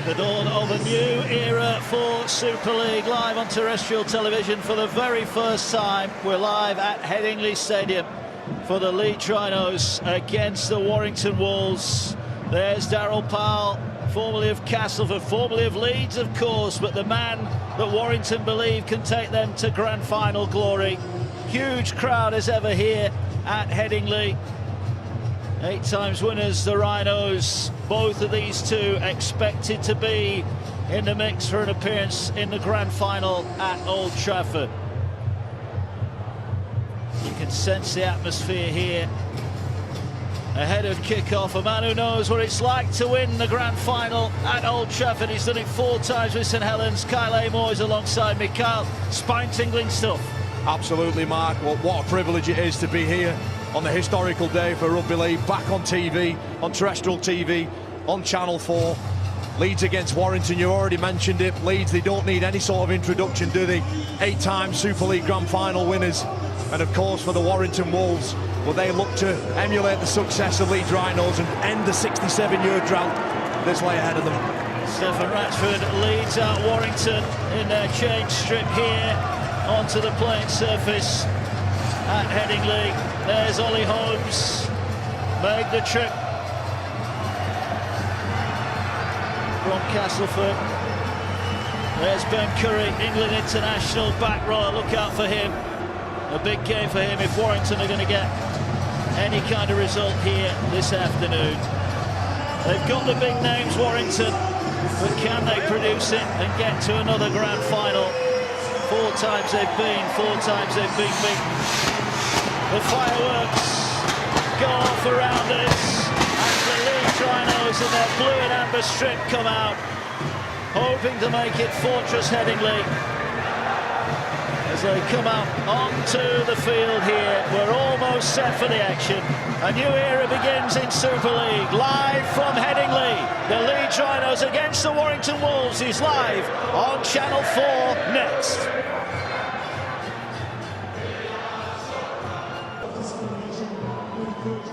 The dawn of a new era for Super League, live on terrestrial television for the very first time. We're live at Headingley Stadium for the Leeds Rhinos against the Warrington Wolves. There's Darryl Powell, formerly of Castleford, formerly of Leeds, of course, but the man that Warrington believe can take them to grand final glory. Huge crowd as ever here at Headingley. 8 times winners, the Rhinos. Both of these two expected to be in the mix for an appearance in the grand final at Old Trafford. You can sense the atmosphere here ahead of kick-off. A man who knows what it's like to win the grand final at Old Trafford. He's done it 4 times with St Helens. Kyle Amor is alongside me. Kyle, spine-tingling stuff. Absolutely, Mark. Well, what a privilege it is to be here on the historical day for Rugby League, back on TV, on terrestrial TV, on Channel 4. Leeds against Warrington, you already mentioned it. Leeds, they don't need any sort of introduction, do they? 8-time Super League Grand Final winners. And of course, for the Warrington Wolves, will they look to emulate the success of Leeds Rhinos and end the 67-year drought that's lay ahead of them? Stefan Ratchford leads out Warrington in their change strip here onto the playing surface at Headingley. There's Ollie Holmes, made the trip from Castleford. There's Ben Curry, England international back row. Look out for him. A big game for him if Warrington are going to get any kind of result here this afternoon. They've got the big names, Warrington, but can they produce it and get to another grand final? 4 times they've been, 4 times they've been beaten. The fireworks go off around us as the Leeds Rhinos in their blue and amber strip come out, hoping to make it Fortress Headingley. As they come out onto the field here, we're almost set for the action. A new era begins in Super League, live from Headingley. The Leeds Rhinos against the Warrington Wolves is live on Channel 4 next.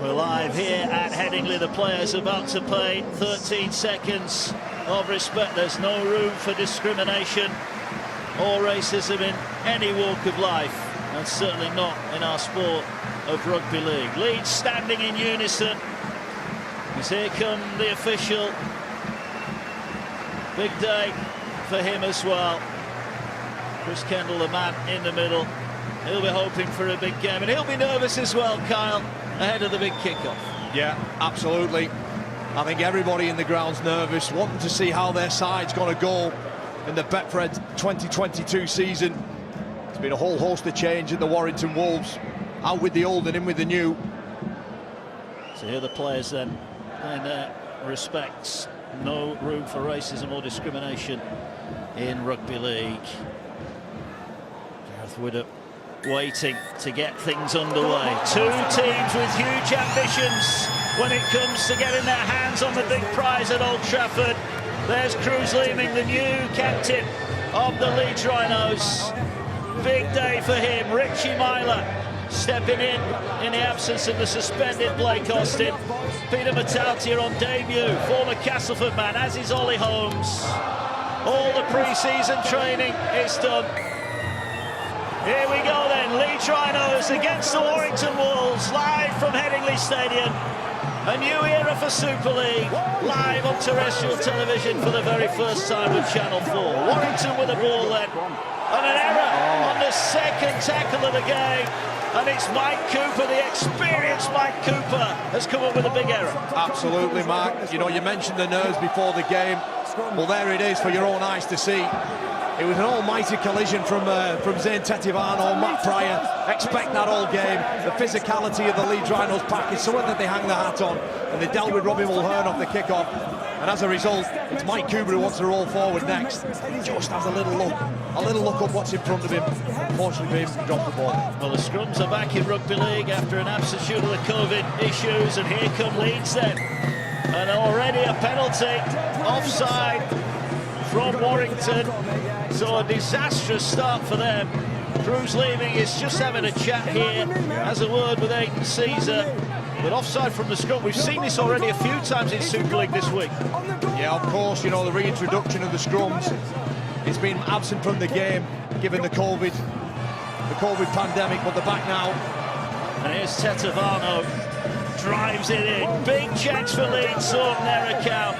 We're live here at Headingley. The players about to play 13 seconds of respect. There's no room for discrimination or racism in any walk of life, and certainly not in our sport of rugby league. Leeds standing in unison as here come the official. Big day for him as well. Chris Kendall, the man in the middle. He'll be hoping for a big game, and he'll be nervous as well, Kyle, ahead of the big kickoff. Yeah, absolutely. I think everybody in the ground's nervous, wanting to see how their side's going to go in the Betfred 2022 season. There's been a whole host of change in the Warrington Wolves, out with the old and in with the new. So here are the players then, and their respects. No room for racism or discrimination in rugby league. Gareth Widdop waiting to get things underway. 2 teams with huge ambitions when it comes to getting their hands on the big prize at Old Trafford. There's Cruz Leeming, the new captain of the Leeds Rhinos. Big day for him. Richie Myler stepping in the absence of the suspended Blake Austin. Peter Matautia on debut, former Castleford man, as is Ollie Holmes. All the pre-season training is done. Here we go then, Leeds Rhinos against the Warrington Wolves, live from Headingley Stadium. A new era for Super League, live on terrestrial television for the very first time with Channel 4. Warrington with the ball then, and an error on the second tackle of the game. And it's Mike Cooper, the experienced Mike Cooper, has come up with a big error. Absolutely, Mark. You know, you mentioned the nerves before the game. Well, there it is for your own eyes to see. It was an almighty collision from Zane Tetivano, Matt Pryor. Expect that all game. The physicality of the Leeds Rhinos pack is something that they hang their hat on. And they dealt with Robin Mulhern off the kickoff. And as a result, it's Mike Cooper who wants to roll forward next. He just has a little look up what's in front of him. Unfortunately, he dropped the ball. Well, the Scrums are back in Rugby League after an absence due to the COVID issues. And here come Leeds then. And already a penalty. Offside from Warrington. So a disastrous start for them. Cruz Leeming is just having a chat here, has a word with Aidan Caesar. But offside from the scrum. We've seen this already a few times in Super League this week. Yeah, of course, you know, the reintroduction of the scrums. It's been absent from the game, given the COVID pandemic, but they're back now. And here's Tetavano, drives it in. Big chance for Leeds, open their account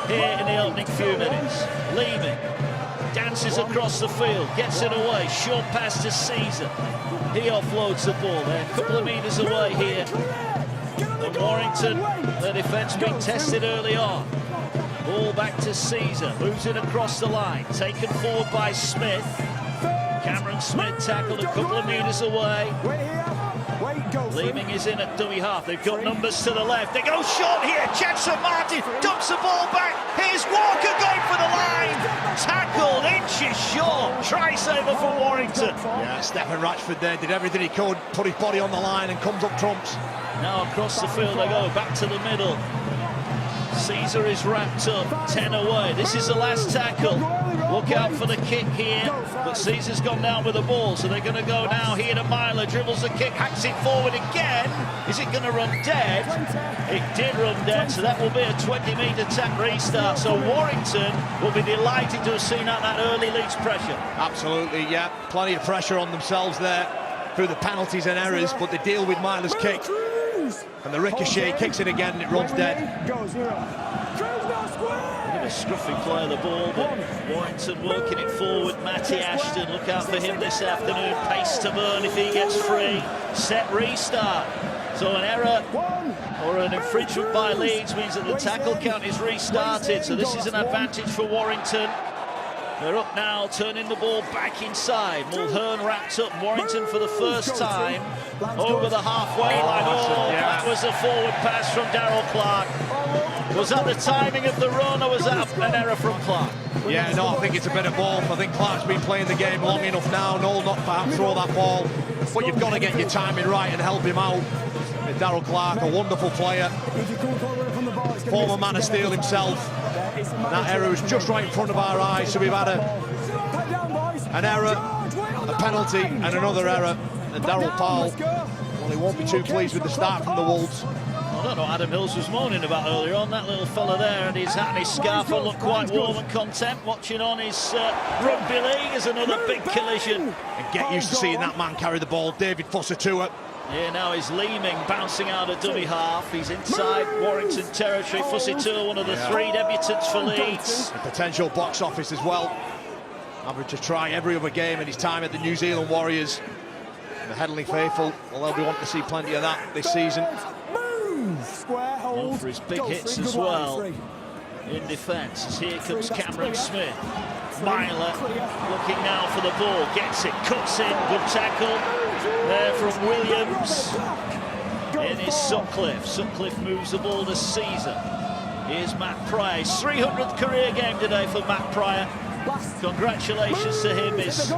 here in the opening few minutes. Leeming dances across the field, gets it away, short pass to Caesar. He offloads the ball there, a couple of metres away here. And Warrington, their defence being tested early on. Ball back to Caesar, moves it across the line, taken forward by Smith. Cameron Smith tackled a couple of metres away. Leeming is in at dummy half. They've got numbers to the left. They go short here. Chance for Martin. Dumps the ball back. Here's Walker going for the line. Tackled inches short. Try saver for Warrington. Yeah, Stephen Ratchford there did everything he could. Put his body on the line and comes up trumps. Now across the field they go. Back to the middle. Caesar is wrapped up. 10 away. This is the last tackle. Look out for the kick here, but Caesar's gone down with the ball, so they're going to go now here to Myler, dribbles the kick, hacks it forward again. Is it going to run dead? It did run dead, so that will be a 20-metre tap restart. So Warrington will be delighted to have seen out that early Leeds pressure. Absolutely, yeah. Plenty of pressure on themselves there through the penalties and errors, but they deal with Myler's kick. And the ricochet kicks it again and it runs dead. A scruffy play of the ball, but Warrington working it forward. Matty Ashton, look out for him this afternoon. Pace to burn if he gets free. Set restart. So an error or an infringement by Leeds means that the tackle count is restarted. So this is an advantage for Warrington. They're up now, turning the ball back inside. Mulhern wrapped up. Warrington for the first time over the halfway line. Oh, that was a forward pass from Darryl Clark. Was that the timing of the run, or was that an error from Clark? Yeah, no, I think it's a bit of both. I think Clark's been playing the game long enough now. Noel not perhaps throw that ball, but you've got to get your timing right and help him out. And Darryl Clark, a wonderful player, former Man of Steel himself. And that error was just right in front of our eyes. So we've had an error, a penalty, and another error. And Darryl Powell, well, he won't be too pleased with the start from the Wolves. I don't know what Adam Hills was moaning about earlier on. That little fella there and his hat and his scarf will look quite warm and content. Watching on his rugby league is another big collision. And get used to seeing that man carry the ball. David Fussatuer. Yeah, now he's Leeming, bouncing out of dummy half. He's inside Warrington territory. Fussatuer, one of the three debutants for Leeds. A potential box office as well. Average a try every other game in his time at the New Zealand Warriors. And the Headingley faithful, well, they'll be wanting to see plenty of that this season. Known for his big hits as well in defence. As here comes Cameron Smith. Myler looking now for the ball, gets it, cuts in, good tackle there from Williams. In is Sutcliffe. Sutcliffe moves the ball to Caesar. Here's Matt Pryor. His 300th career game today for Matt Pryor. Congratulations to him. His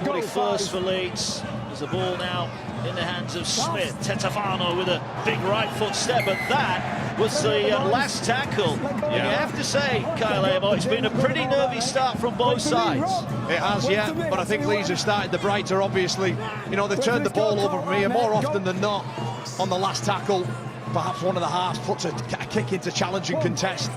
41st for Leeds. There's the ball now in the hands of Smith. Tetavano with a big right foot step, but that was the last tackle. Yeah. And you have to say, Kyle Amo, it's been a pretty nervy start from both sides. It has, yeah, but I think Leeds have started the brighter, obviously. You know, they've turned the ball over for me, and more often than not, on the last tackle, perhaps one of the halves puts a kick into challenge and contest.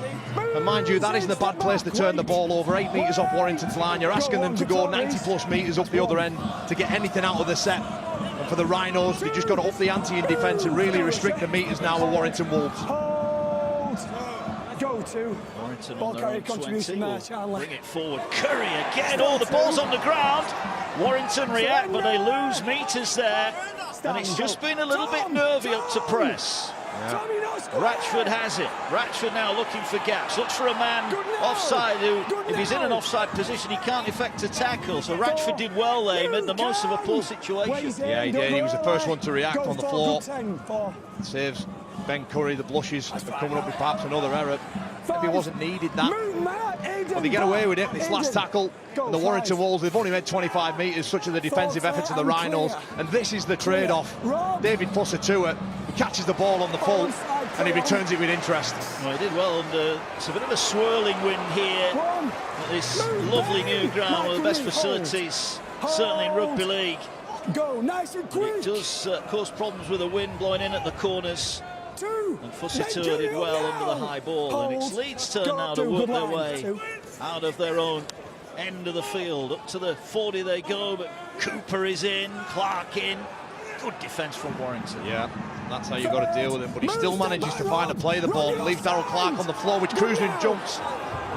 And mind you, that isn't a bad place to turn the ball over. 8 metres off Warrington's line. You're asking them to go 90+ metres up the other end to get anything out of the set. And for the Rhinos, they've just got to up the ante in defence and really restrict the metres now with Warrington Wolves. Go to Warrington on their own 20 will bring it forward. Curry again. Oh, the ball's on the ground. Warrington react, but they lose metres there. And it's just been a little bit nervy up to press. Yeah. Ratchford has it. Ratchford now looking for gaps. Looks for a man offside who, if he's in an offside position, he can't effect a tackle. So Ratchford did well there. He made the most of a poor situation. Yeah, he did. He was the first one to react on the floor. Saves Ben Curry, the blushes, coming up with perhaps another error. Maybe wasn't needed that. But they get away with it. This last tackle, and the Warrington Wolves, they've only made 25 metres, such are the defensive efforts of the Rhinos. And this is the trade-off. David Fussatuer, he catches the ball on the full, and he returns it with interest. Well, he did well under. It's a bit of a swirling wind here at this lovely new ground, one of the best facilities, certainly in rugby league. Go, nice and quick. It does cause problems with the wind blowing in at the corners. And Fussiter did well under the high ball. And it's Leeds' turn now to work their way out of their own end of the field. Up to the 40 they go, but Cooper is in, Clark in. Good defence from Warrington. Yeah, that's how you've got to deal with it. But he still manages to find a play the ball. Leaves Darryl Clark on the floor, which Cruising jumps.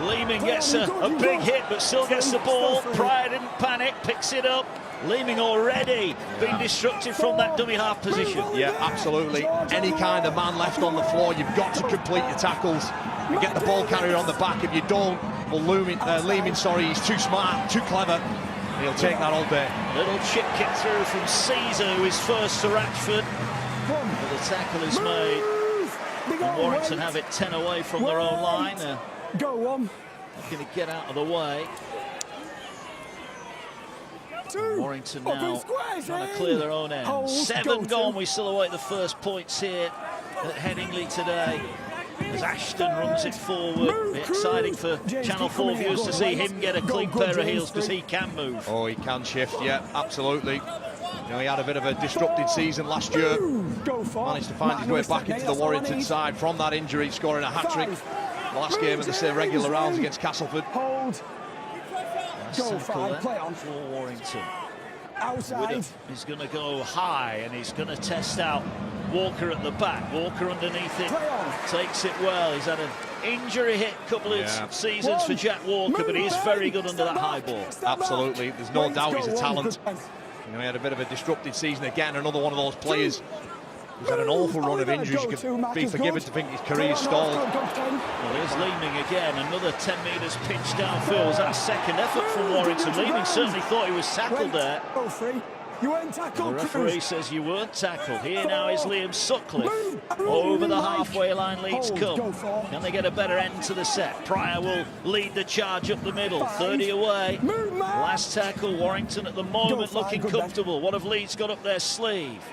Leeming gets a big hit, but still gets the ball. Pryor didn't panic, picks it up. Leeming already being destructive from that dummy half position. Yeah, absolutely. Any kind of man left on the floor, you've got to complete your tackles and get the ball carrier on the back. If you don't, well, Leeming, sorry, he's too smart, too clever. He'll take that all day. Little chip kick through from Caesar, who is first to Ratchford. But the tackle is made. And Warrington have it 10 away from their own line. Go on. Looking to get out of the way. Warrington now trying to clear their own end. 7 gone. We still await the first points here at Headingley today. As Ashton runs it forward. Be exciting for Channel 4 viewers to see him get a clean pair of heels, because he can move. Oh, he can shift, yeah, absolutely. You know, he had a bit of a disrupted season last year. Managed to find his way back into the Warrington side from that injury, scoring a hat-trick. The last game of the regular rounds against Castleford. Go 5, play on. For Warrington. Outside. He's going to go high, and he's going to test out Walker at the back. Walker underneath it, takes it well. He's had an injury hit couple of seasons for Jack Walker, but he's very good under that high ball. Absolutely, there's no doubt he's a talent. You know, he had a bit of a disrupted season again. Another one of those players who's had an awful run of injuries. You could be forgiven to think his career's stalled. Well, here's Leeming again, another 10 metres pitch downfield. Was that second effort from Warrington? Leeming certainly thought he was tackled there. You weren't tackled. The referee says you weren't tackled. Here now is Liam Sutcliffe. Over the halfway line, Leeds come. Can they get a better end to the set? Pryor will lead the charge up the middle. 30 away. Last tackle, Warrington at the moment looking comfortable. What have Leeds got up their sleeve?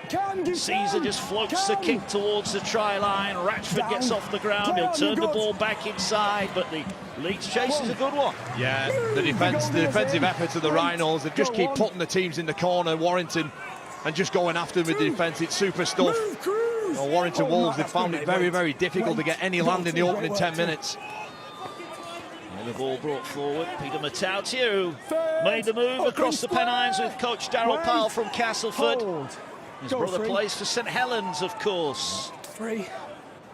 Caesar just floats the kick towards the try line. Ratchford gets off the ground. He'll turn the ball back inside, but the Leeds chase is a good one. Yeah, the defensive efforts of the Rhinos, they just keep putting the teams in the corner, Warrington, and just going after them with the defence. It's super stuff. Well, Warrington Wolves, they've found it very, very difficult to get any land in the opening 10 minutes. And the ball brought forward. Peter Matautia, who made the move across the Pennines with coach Darryl Powell from Castleford. His brother plays for St Helens, of course.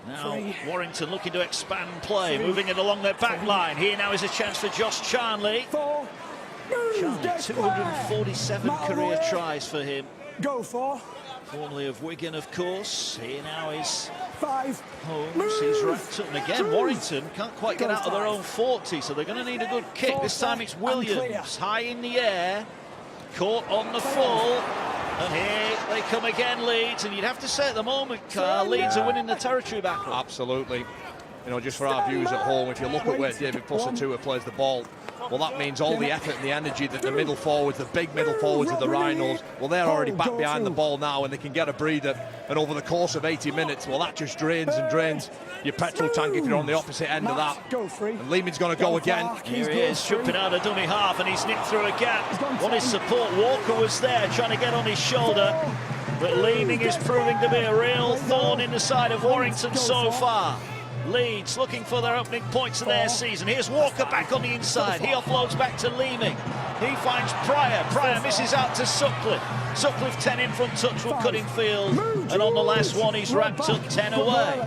Now Warrington looking to expand play, moving it along their back line. Here now is a chance for Josh Charnley. Charnley, 247 career tries for him. Formerly of Wigan, of course. Here now is Holmes. He's racked up. And again, Warrington can't quite get out of their own 40, so they're going to need a good kick. This time it's Williams, high in the air, caught on the full. And here they come again, Leeds, and you'd have to say at the moment, Carl, Leeds are winning the territory battle. Absolutely. You know, just for our viewers at home, if you look at where David Fussiter plays the ball, well, that means all the effort and the energy that the middle forwards, the big middle forwards of the Rhinos, well, they're already back behind the ball now, and they can get a breather. And over the course of 80 minutes, well, that just drains and drains your petrol tank if you're on the opposite end of that. And Leeming's going to go again. Here he is, jumping out of dummy half, and he's nipped through a gap. On his support, Walker was there, trying to get on his shoulder. But Leeming is proving to be a real thorn in the side of Warrington so far. Leeds looking for their opening points of their season. Here's Walker back on the inside. He offloads back to Leeming. He finds Pryor. Pryor misses out to Sutcliffe. Sutcliffe 10 in front touch will cut in field. And on the last one, he's wrapped up 10 away.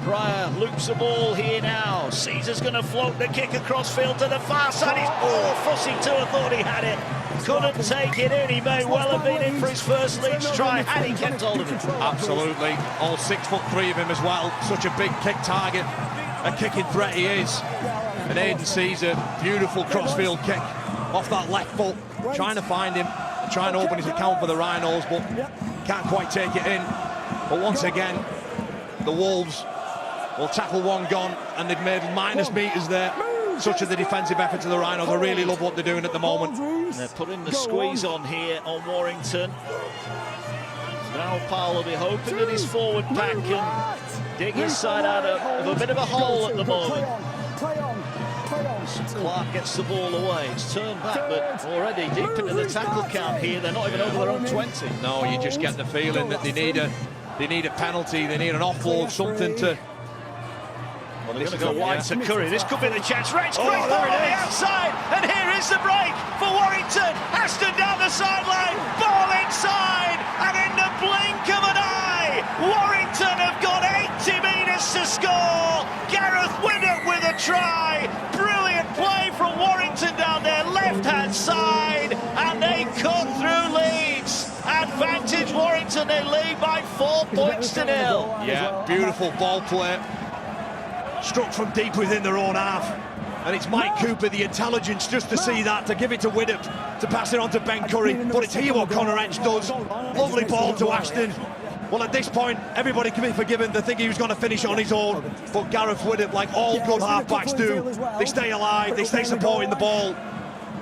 Pryor loops the ball here now. Caesar's going to float the kick across field to the far side. Fussy too thought he had it. Couldn't take it in. He may well have been in for his first Leeds try had he kept hold of it. Absolutely. All 6'3" of him as well. Such a big kick target. A kicking threat he is. And Aidan Caesar, beautiful crossfield kick off that left foot. Trying to find him, trying to open his account for the Rhinos, but can't quite take it in. But once again, the Wolves will tackle one gone, and they've made minus meters there. Such are the defensive efforts of the Rhinos. I really love what they're doing at the moment. They're putting the squeeze on here on Warrington. Now Powell will be hoping that his forward pack can dig his side out of a bit of a hole at the moment. Clark gets the ball away. It's turned back, but already deep into the tackle count here. They're not even over their own 20. No, you just get the feeling that they need a penalty, they need an offload, something to... Well, they're going to go wide to Curry. This could be the chance. Rich, great Oh, ball there on it the is. outside. And here is the break for Warrington. Aston down the sideline. Ball inside. And in the blink of an eye, Warrington have got 80 metres to score. Gareth Widdop with a try. Brilliant play from Warrington down their left-hand side. And they cut through Leeds. Advantage Warrington. They lead by 4 points to 0. Yeah, beautiful ball play. Struck from deep within their own half. And it's Mike Cooper, the intelligence, just to see that, to give it to Widdop, to pass it on to Ben Curry. But it's here what Connor Wrench does. Lovely ball to Ashton. Well, at this point, everybody can be forgiven. They think he was going to finish on his own. But Gareth Widdop, like all good half-backs do, they stay alive, they stay supporting the ball.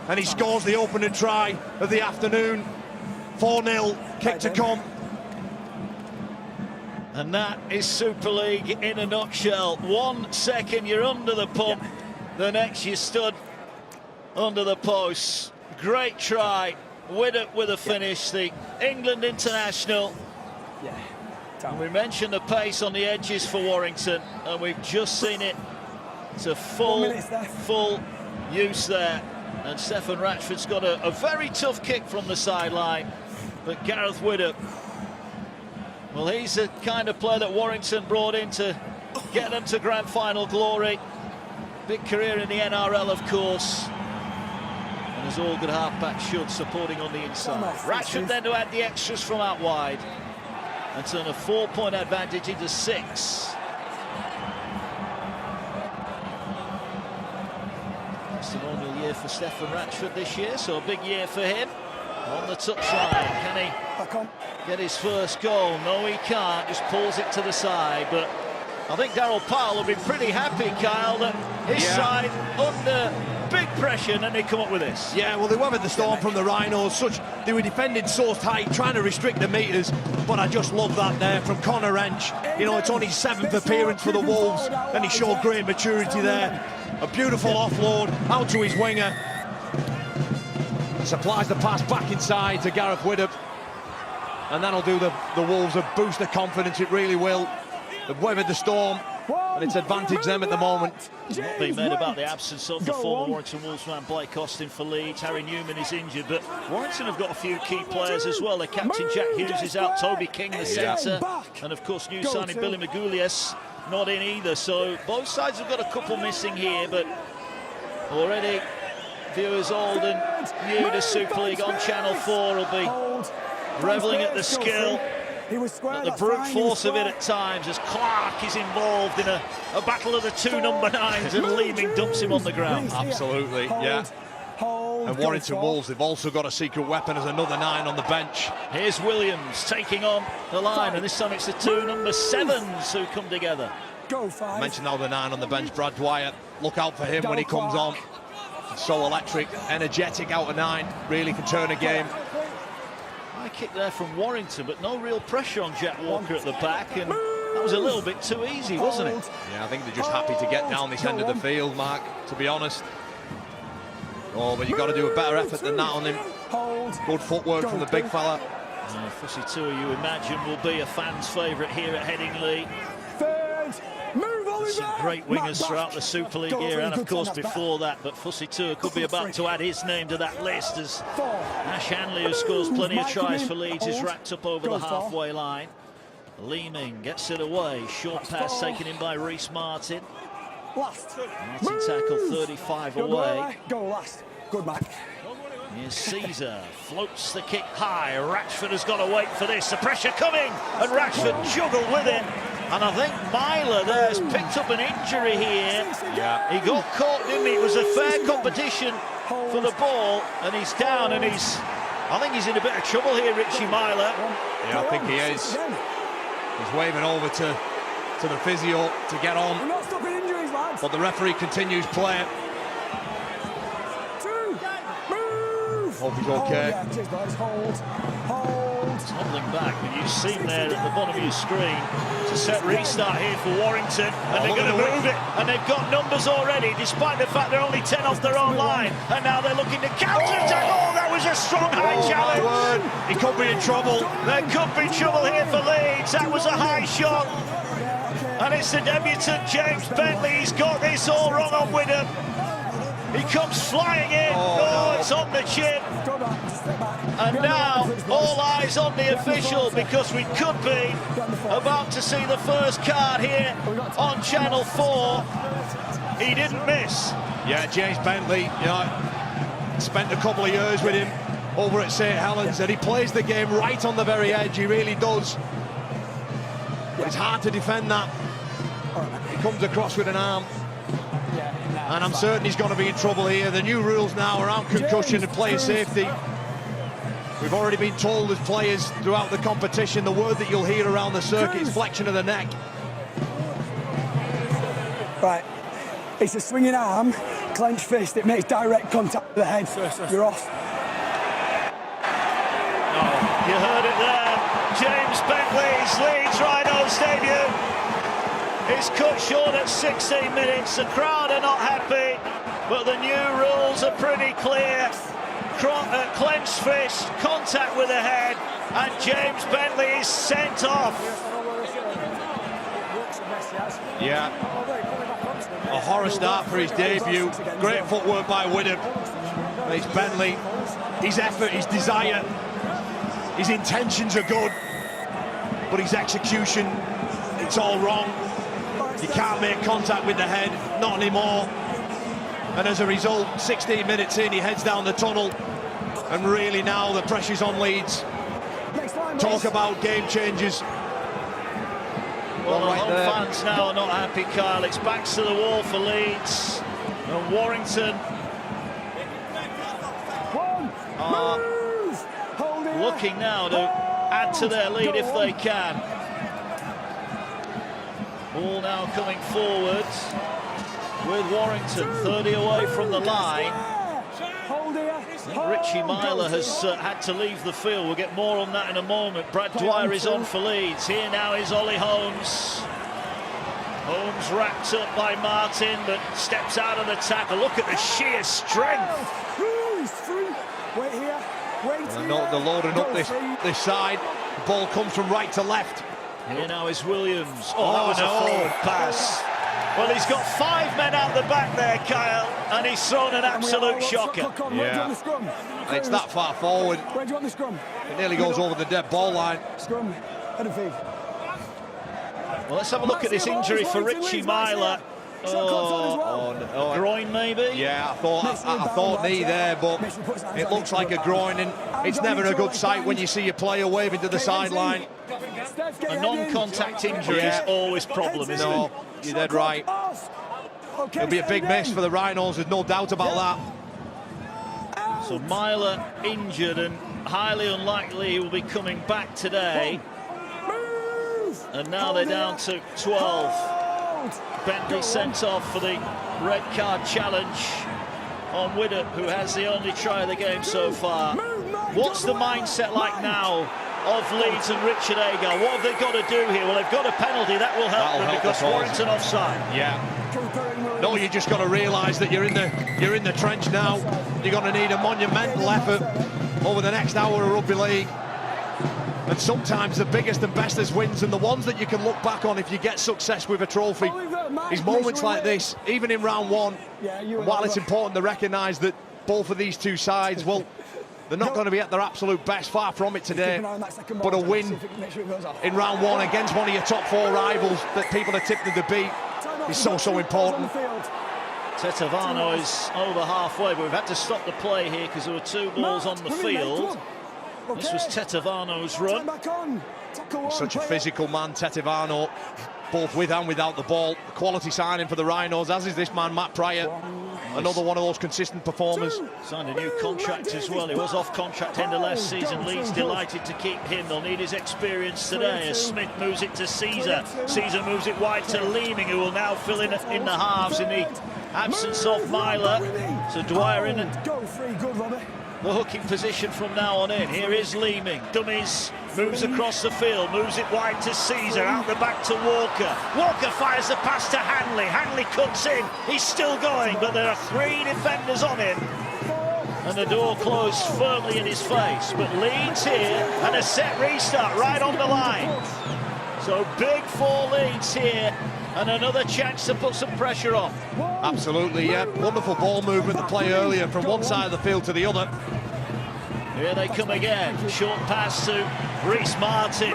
And he scores the opening try of the afternoon. 4-0, kick to come. And that is Super League in a nutshell. 1 second you're under the pump, the next you stood under the posts. Great try, Widdop with a finish, the England international. And we mentioned the pace on the edges for Warrington, and we've just seen it to full use there. And Stefan Ratchford's got a very tough kick from the sideline, but Gareth Widdop, well, he's the kind of player that Warrington brought in to get them to grand final glory. Big career in the NRL, of course. And as all good halfbacks should, supporting on the inside. Ratchford then to add the extras from out wide and turn a 4-point advantage into 6. Testimonial year for Stefan Ratchford this year, so a big year for him. On the touchline, can he get his first goal? No, he can't, just pulls it to the side. But I think Darryl Powell will be pretty happy, Kyle, that his side under big pressure, and then they come up with this. Yeah, well, they weathered the storm from the Rhinos. They were defending so tight, trying to restrict the metres. But I just love that there from Connor Wrench. You know, it's only his 7th appearance for the Wolves, and he showed great maturity there. A beautiful offload out to his winger. Supplies the pass back inside to Gareth Widdop, and that'll do the Wolves a boost of confidence. It really will. They've weathered the storm, and it's advantage them at the moment. Not being made about the absence of the former Warrington Wolves man Blake Austin for Leeds. Harry Newman is injured, but Warrington have got a few key players as well. Their captain Jack Hughes is out, Toby King the centre, and of course new signing Billy Magulius not in either. So both sides have got a couple missing here, but already viewers old and new to Super League on Channel 4 will be revelling at the skill, at the brute force of it at times, as Clark is involved in a battle of the 2 number 9s, and Leeming dumps him on the ground. Absolutely, yeah. And Warrington Wolves, they've also got a secret weapon as another 9 on the bench. Here's Williams taking on the line, and this time it's the 2 number 7s who come together. I mentioned now the 9 on the bench, Brad Dwyer. Look out for him when he comes on. So electric, energetic out of 9, really can turn a game. High kick there from Warrington, but no real pressure on Jack Walker at the back, and that was a little bit too easy, wasn't it? Yeah, I think they're just happy to get down this end of the field, Mark, to be honest. Oh, but you've got to do a better effort than that on him. Good footwork from the big fella. Fussy Tua, you imagine, will be a fan's favourite here at Headingley. Some great wingers throughout the Super League here, and of course before that, but Fussy Tua could be about to add his name to that list, as Ash Hanley, who scores plenty of tries for Leeds, is racked up over the halfway line. Leeming gets it away, short pass taken in by Reece Martin. Martin tackle 35 away. Go last. Good man. Here's Caesar, floats the kick high. Ratchford has got to wait for this. The pressure coming, and Ratchford juggled with it. And I think Myler there has picked up an injury here. Yeah. He got caught, didn't he? It was a fair competition for the ball, and he's down, and I think he's in a bit of trouble here, Richie Myler. Yeah, I think he is. He's waving over to the physio to get on. We're not stopping injuries, lads. But the referee continues play. 2, move. Hope he's okay. Yeah, cheers, boys. Hold. Toddling back, and you've seen there at the bottom of your screen, it's a set restart here for Warrington, and they're going to move it, and they've got numbers already, despite the fact they're only 10 off their own line, and now they're looking to counter-attack. Oh, that was a strong high challenge. He could be in trouble. There could be trouble here for Leeds. That was a high shot, and it's the debutant James Bentley. He's got this all wrong on Widham. He comes flying in. Oh, it's on the chin. And now all eyes on the official, because we could be about to see the first card here on Channel 4. He didn't miss. Yeah, James Bentley, you know, spent a couple of years with him over at St Helens, and he plays the game right on the very edge. He really does. But it's hard to defend that. He comes across with an arm. And I'm certain he's going to be in trouble here. The new rules now around concussion and player safety. We've already been told as players throughout the competition, the word that you'll hear around the circuit is flexion of the neck. Right, it's a swinging arm, clenched fist, it makes direct contact with the head. You're off. Oh, you heard it there. James Bentley's Leeds Rhino Stadium. It's cut short at 16 minutes. The crowd are not happy, but the new rules are pretty clear. Clenched fist, contact with the head, and James Bentley is sent off. Yeah, a horror start for his debut. Great footwork by Widham. It's Bentley. His effort, his desire, his intentions are good, but his execution, it's all wrong. He can't make contact with the head, not anymore. And as a result, 16 minutes in, he heads down the tunnel. And really now the pressure's on Leeds. Talk about game changers. Well, the home fans now are not happy, Kyle. It's backs to the wall for Leeds. And Warrington are looking now to add to their lead if they can. Ball now coming forwards with Warrington, 30 away from the line. Richie Myler has had to leave the field. We'll get more on that in a moment. Brad Dwyer is on for Leeds. Here now is Ollie Holmes. Holmes wrapped up by Martin, but steps out of the tackle. Look at the sheer strength. Wait here. They're loading up this side. The ball comes from right to left. Here now is Williams. Oh, that was a forward pass. Well, he's got 5 men out the back there, Kyle, and he's thrown an absolute shocker. Yeah, it's that far forward. Where do you want the scrum? It nearly goes over the dead ball line. Scrum, head and feet. Well, let's have a look at this injury for Richie Myler. Groin maybe? Yeah, I thought knee there, but it looks like a groin, and it's never a good sight when you see your player waving to the sideline. A non-contact injury is always a problem, isn't it? You're dead right. It'll be a big miss for the Rhinos, there's no doubt about that. So Myler injured, and highly unlikely he will be coming back today. And now they're down to 12. Bentley sent off for the red card challenge on Widham, who has the only try of the game so far. What's the mindset like now of Leeds and Richard Agar? What have they got to do here? Well, they've got a penalty that will help them because Warrington offside. Yeah. No, you just got to realise that you're in the trench now. You're going to need a monumental effort over the next hour of rugby league. And sometimes the biggest and bestest wins, and the ones that you can look back on if you get success with a trophy, is moments like this, even in round one. And while it's important to recognise that both of these two sides, well, they're not going to be at their absolute best, far from it today. But a win in round one against one of your top 4 rivals that people are tipped to beat is so important. Tetevano is over halfway, but we've had to stop the play here because there were 2 balls on the field. This was Tetevano's run. Such a physical man, Tetevano, both with and without the ball. Quality signing for the Rhinos, as is this man, Matt Pryor. Another one of those consistent performers. Signed a new contract as well. He was off contract end of last season. Leeds delighted to keep him. They'll need his experience today as Smith moves it to Caesar. Caesar moves it wide to Leeming, who will now fill in the halves in the absence of Myler. So Dwyer in and the hooking position from now on in. Here is Leeming, dummies, moves across the field, moves it wide to Caesar, out the back to Walker. Walker fires the pass to Hanley. Hanley cuts in, he's still going, but there are 3 defenders on him. And the door closed firmly in his face. But Leeds here, and a set restart right on the line. So big for Leeds here, and another chance to put some pressure on. Absolutely, yeah. Wonderful ball movement to play earlier from one side of the field to the other. Here they come again. Short pass to Reece Martin.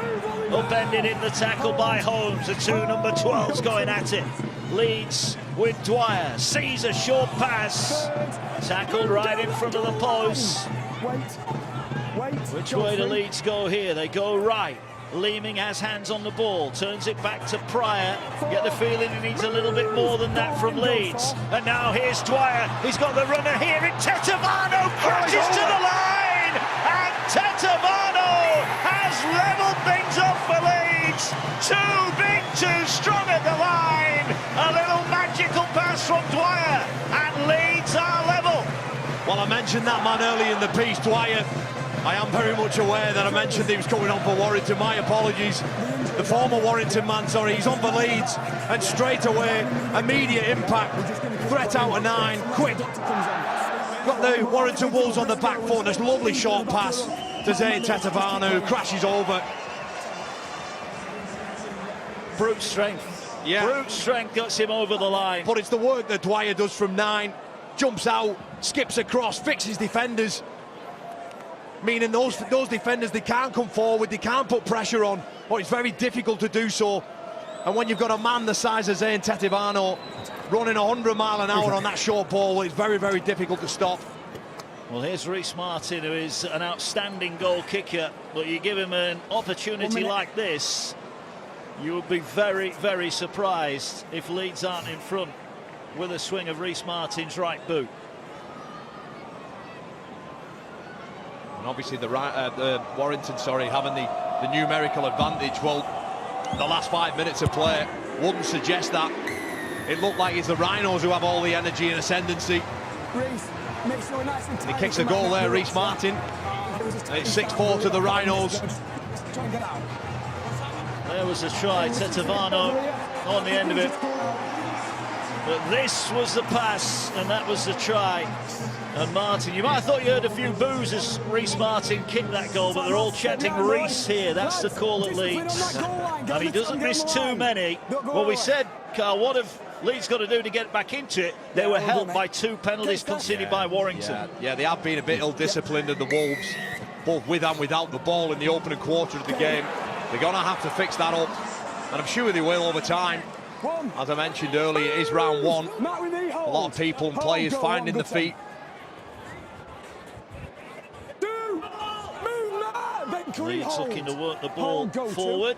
Upended in the tackle by Holmes. The 2 number 12s going at it. Leeds with Dwyer. Caesar, short pass. Tackled right in front of the post. Which way do Leeds go here? They go right. Leeming has hands on the ball, turns it back to Pryor. Get the feeling he needs a little bit more than that from Leeds. And now here's Dwyer. He's got the runner here. And Tetevano crashes to the line. And Tetevano has levelled things up for Leeds. Too big, too strong at the line. A little magical pass from Dwyer. And Leeds are level. Well, I mentioned that man early in the piece, Dwyer. I am very much aware that I mentioned he was coming on for Warrington. My apologies. The former Warrington man, sorry, he's on for Leeds. And straight away, immediate impact. Threat out of 9, quick. Got the Warrington Wolves on the back foot. This lovely short pass to Zane Tetevano, who crashes over. Brute strength. Yeah. Brute strength gets him over the line. But it's the work that Dwyer does from 9. Jumps out, skips across, fixes defenders. Meaning those defenders, they can't come forward, they can't put pressure on, or it's very difficult to do so. And when you've got a man the size of Zane Tetevano running 100 miles an hour on that short ball, it's very, very difficult to stop. Well, here's Reece Martin, who is an outstanding goal kicker, but you give him an opportunity like this, you would be very, very surprised if Leeds aren't in front with a swing of Reece Martin's right boot. And obviously the Warrington, having the numerical advantage. Well, the last 5 minutes of play wouldn't suggest that. It looked like it's the Rhinos who have all the energy and ascendancy. He kicks a goal there, Reece Martin. And it's 6-4 to the Rhinos. There was a try, Tetevano on the end of it. But this was the pass, and that was the try. And Martin, you might have thought you heard a few boos as Reece Martin kicked that goal, but they're all chanting Reece here. That's the call at Leeds. And he doesn't miss too many. Well, we said, Carl, what have Leeds got to do to get back into it? They were helped by 2 penalties conceded by Warrington. Yeah, they have been a bit ill-disciplined in the Wolves, both with and without the ball in the opening quarter of the game. They're going to have to fix that up, and I'm sure they will over time. As I mentioned earlier, it is round 1. A lot of people and players finding the feet. Leeds looking to work the ball forward.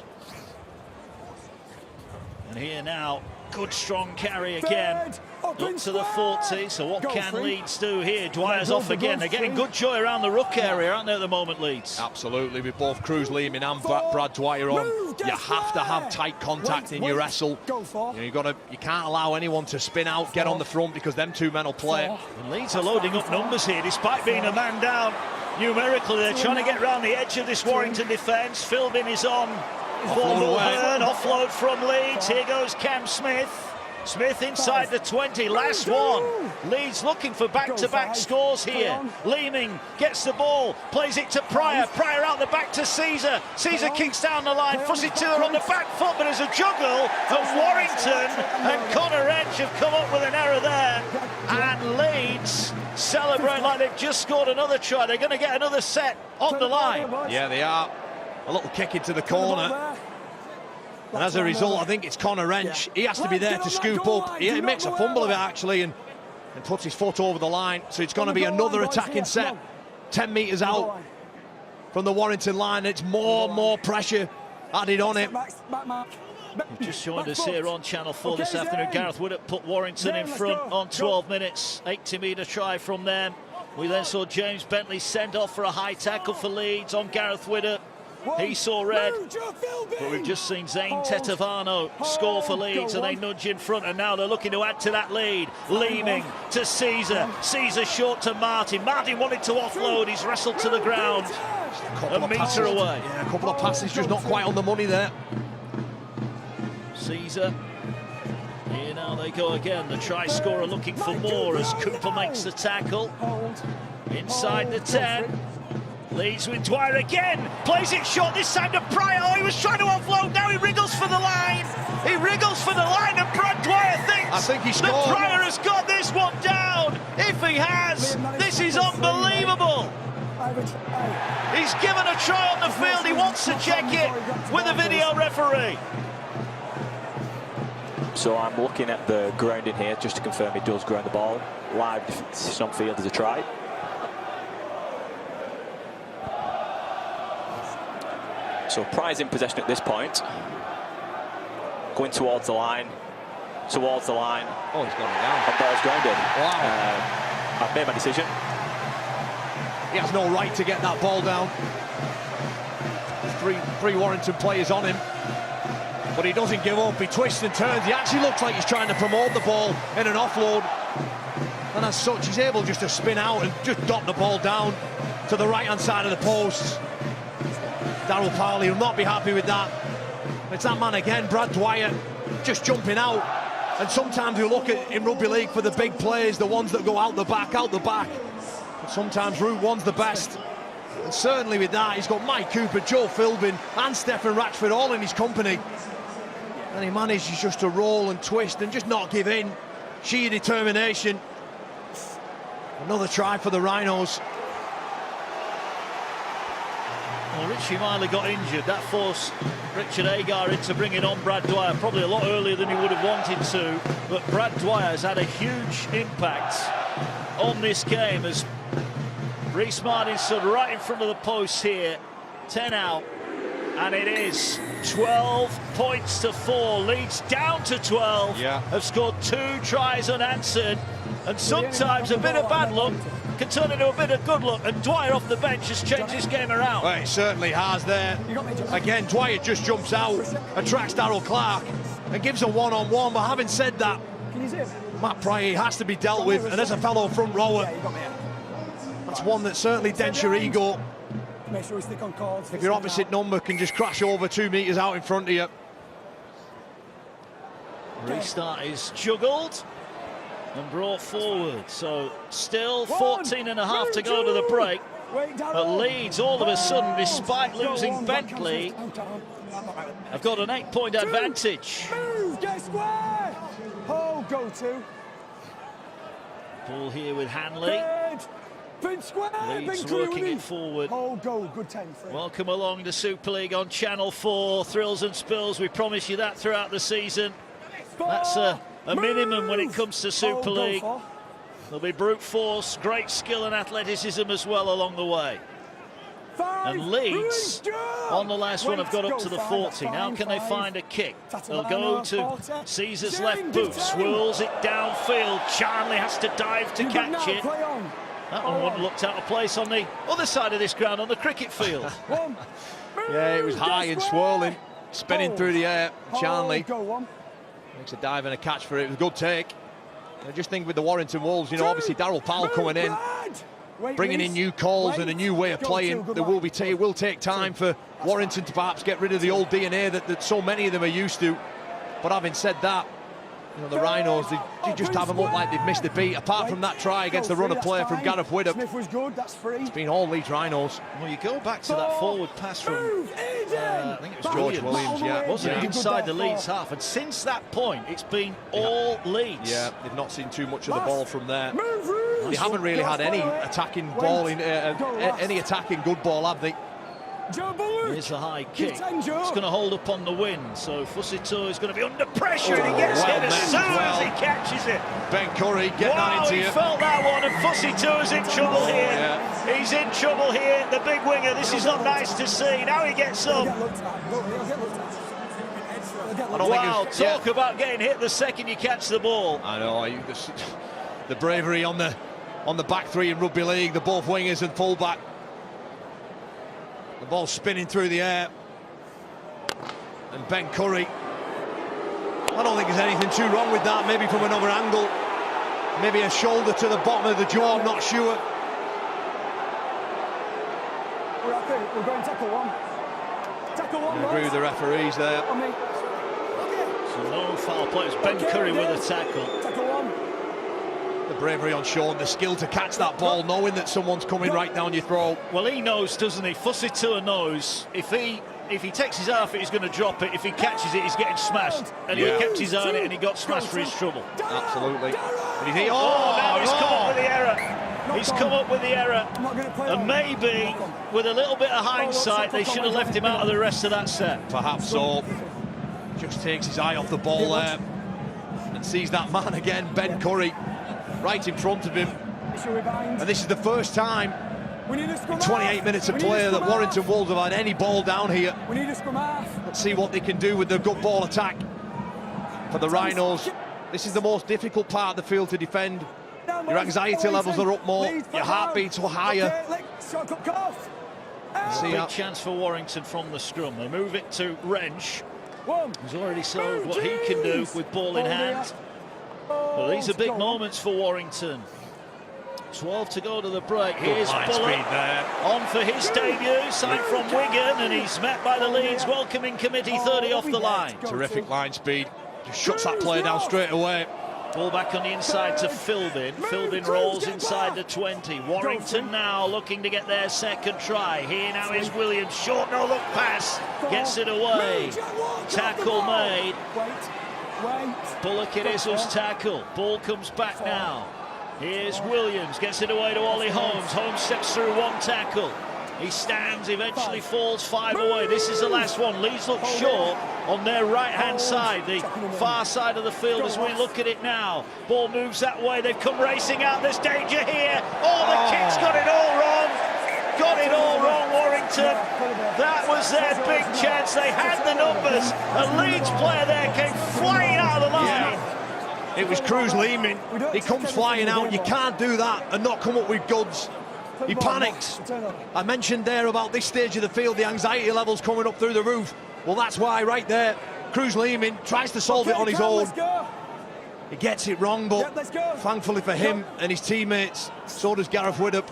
And here now, good strong carry again. Up to the 40, so what can Leeds do here? Dwyer's off again. They're getting good joy around the ruck area, aren't they, at the moment, Leeds? Absolutely, with both Cruz Leeming and Brad Dwyer on. You have to have tight contact in your wrestle. You can't allow anyone to spin out, get on the front, because them 2 men will play. And Leeds are loading up numbers here, despite being a man down. Numerically, they're trying to get round the edge of this Warrington defence. Philbin is on for Mulhern. Offload from Leeds. Here goes Cam Smith. Smith inside the 20, last one. Leeds looking for back-to-back scores here. Leeming gets the ball, plays it to Pryor. Pryor out the back to Caesar. Caesar kicks down the line. Fussy Tour on the back foot, but there's a juggle. And Warrington and Connor Edge have come up with an error there. And Leeds celebrate like they've just scored another try. They're going to get another set on the line. Yeah, they are. A little kick into the corner. And as a result, I think it's Connor Wrench. He has to be there to scoop up. He makes a fumble of it, actually, and puts his foot over the line. So it's going to be another attacking set. 10 metres out from the Warrington line. It's more pressure added on it. You've just joined us here on Channel 4 this afternoon. Gareth Widdop put Warrington in front on 12 minutes. 80-metre try from them. We then saw James Bentley sent off for a high tackle for Leeds on Gareth Widdop. He saw red, but we've just seen Zane Tetevano score for Leeds, and they nudge in front, and now they're looking to add to that lead. Leeming to Caesar. Caesar short to Martin. Martin wanted to offload. He's wrestled to the ground. A metre away. Yeah, a couple of passes just not quite on the money there. Caesar. Here now they go again. The try scorer looking for more as Cooper makes the tackle. Inside the 10. Leads with Dwyer again. Plays it short this time to Pryor. Oh, he was trying to offload. Now he wriggles for the line. He wriggles for the line, and Brad Dwyer thinks I think he scored. that Pryor has got this one down. If he has, this is unbelievable. He's given a try on the field. He wants to check it with a video referee. So I'm looking at the grounding here just to confirm he does ground the ball. Live decision on field as a try. So Pryor's in possession at this point. Going towards the line. Towards the line. Oh, he's gone down. And ball's grounded. Wow. I've made my decision. He has no right to get that ball down. Three Warrington players on him. But he doesn't give up. He twists and turns. He actually looks like he's trying to promote the ball in an offload. And as such, he's able just to spin out and just dot the ball down to the right-hand side of the post. Darryl Powley will not be happy with that. It's that man again, Brad Dwyer, just jumping out. And sometimes you look at in rugby league for the big plays, the ones that go out the back. But sometimes Route 1's the best. And certainly with that, he's got Mike Cooper, Joe Philbin and Stephen Ratchford all in his company. And he manages just to roll and twist and just not give in. Sheer determination. Another try for the Rhinos. Well, Richie Miley got injured. That forced Richard Agar into bringing on Brad Dwyer, probably a lot earlier than he would have wanted to. But Brad Dwyer has had a huge impact on this game as Reece Martin stood right in front of the post here. 10 out. And it is 12 points to 4. Leeds down to 12. Yeah. Have scored 2 tries unanswered. And sometimes a bit of bad luck can turn into a bit of good luck. And Dwyer off the bench has changed this game around. Well, it certainly has there. Again, Dwyer just jumps out, attracts Darryl Clark and gives a one-on-one. But having said that, Matt Pryor has to be dealt with. And as a fellow front rower, that's one that certainly dents your ego. Make sure we stick on cords. If your opposite number can just crash over 2 metres out in front of you. Restart is juggled and brought forward. So still 14 and a half to go to the break. But Leeds, all of a sudden, despite losing Bentley, have got an 8-point advantage. Move, get square. Oh, go to. Ball here with Hanley. Leeds working it forward. Oh, goal, good 10. Welcome along to Super League on Channel 4. Thrills and spills, we promise you that throughout the season. That's a minimum when it comes to Super League. There'll be brute force, great skill and athleticism as well along the way. And Leeds, on the last one, have got up to the 40. Now can they find a kick? They'll go to Caesar's left boot, swirls it downfield. Charnley has to dive to catch it. That one wouldn't have looked out of place on the other side of this ground, on the cricket field. Yeah, it was high and swirling, spinning through the air. Charnley makes a dive and a catch for it. It was a good take. I just think with the Warrington Wolves, you know, obviously Darryl Powell coming in, bringing in new calls and a new way of playing. There will be it will take time for Warrington to perhaps get rid of the old DNA that so many of them are used to. But having said that, you know, the Rhinos, they just haven't looked like they've missed a beat. Apart from that try against the run of play from Gareth Widdop, it's been all Leeds Rhinos. Well, you go back to that forward pass from, I think it was George Williams, yeah. Wasn't it? Inside the Leeds half. And since that point, it's been all Leeds. Yeah, they've not seen too much of the ball from there. They haven't really had any attacking ball, any attacking good ball, have they? Here's the high kick. It's going to hold up on the win. So Fussito is going to be under pressure, and he gets hit as soon as he catches it. Ben Curry getting that into you. He felt that one, and Fussito is in trouble here. Yeah. He's in trouble here, the big winger. This is not nice to see. Now he gets up. Wow, talk about getting hit the second you catch the ball. I know, the bravery on the back three in rugby league, the both wingers and fullback. The ball spinning through the air. And Ben Curry. I don't think there's anything too wrong with that. Maybe from another angle. Maybe a shoulder to the bottom of the jaw, I'm not sure. We're going tackle one. Tackle one. I agree with the referees there. So no foul play. It's Ben Curry with a tackle. Tackle one. The bravery on Sean, the skill to catch that ball, knowing that someone's coming right down your throat. Well, he knows, doesn't he? Fussy Tour knows. If he takes his eye off it, he's going to drop it. If he catches it, he's getting smashed. And he kept his eye on it and he got smashed for his trouble. Absolutely. And Now he's come up with the error. He's come up with the error. And maybe, with a little bit of hindsight, they should have left him out of the rest of that set. Perhaps so. Just takes his eye off the ball there and sees that man again, Ben Curry, right in front of him. And this is the first time in 28 minutes of play that Warrington Wolves have had any ball down here. Let's see what they can do with the good ball attack for the Rhinos. This is the most difficult part of the field to defend. Your anxiety levels are up more, your heartbeats are higher. Big chance for Warrington from the scrum. They move it to Wrench, who's already showed what he can do with ball in hand. But these are big moments for Warrington. 12 to go to the break. Here's Bullock on for his debut, signed from Wigan, and he's met by the Leeds welcoming committee, 30 off the line. Terrific line speed, just shuts that play down straight away. Ball back on the inside to Philbin. Philbin rolls inside the 20. Warrington now looking to get their second try. Here now is Williams. Short no-look pass. Gets it away. Tackle made. Bullock it is who's tackle. Ball comes back now. Here's Williams. Gets it away to Ollie Holmes. Holmes steps through one tackle. He stands, eventually falls 5 away. This is the last one. Leeds look short on their right-hand side, the far side of the field as we look at it now. Ball moves that way. They've come racing out. There's danger here. Oh, the kick's got it all wrong. Got it all wrong, Warrington. That was their big chance. They had the numbers. A Leeds player there came flying out of the line. It was Cruz Lehman. He comes flying out. You can't do that and not come up with goods. He panics. I mentioned there about this stage of the field, the anxiety levels coming up through the roof. Well, that's why right there, Cruz Lehman tries to solve it on his own. He gets it wrong, but thankfully for him and his teammates, so does Gareth Widdop.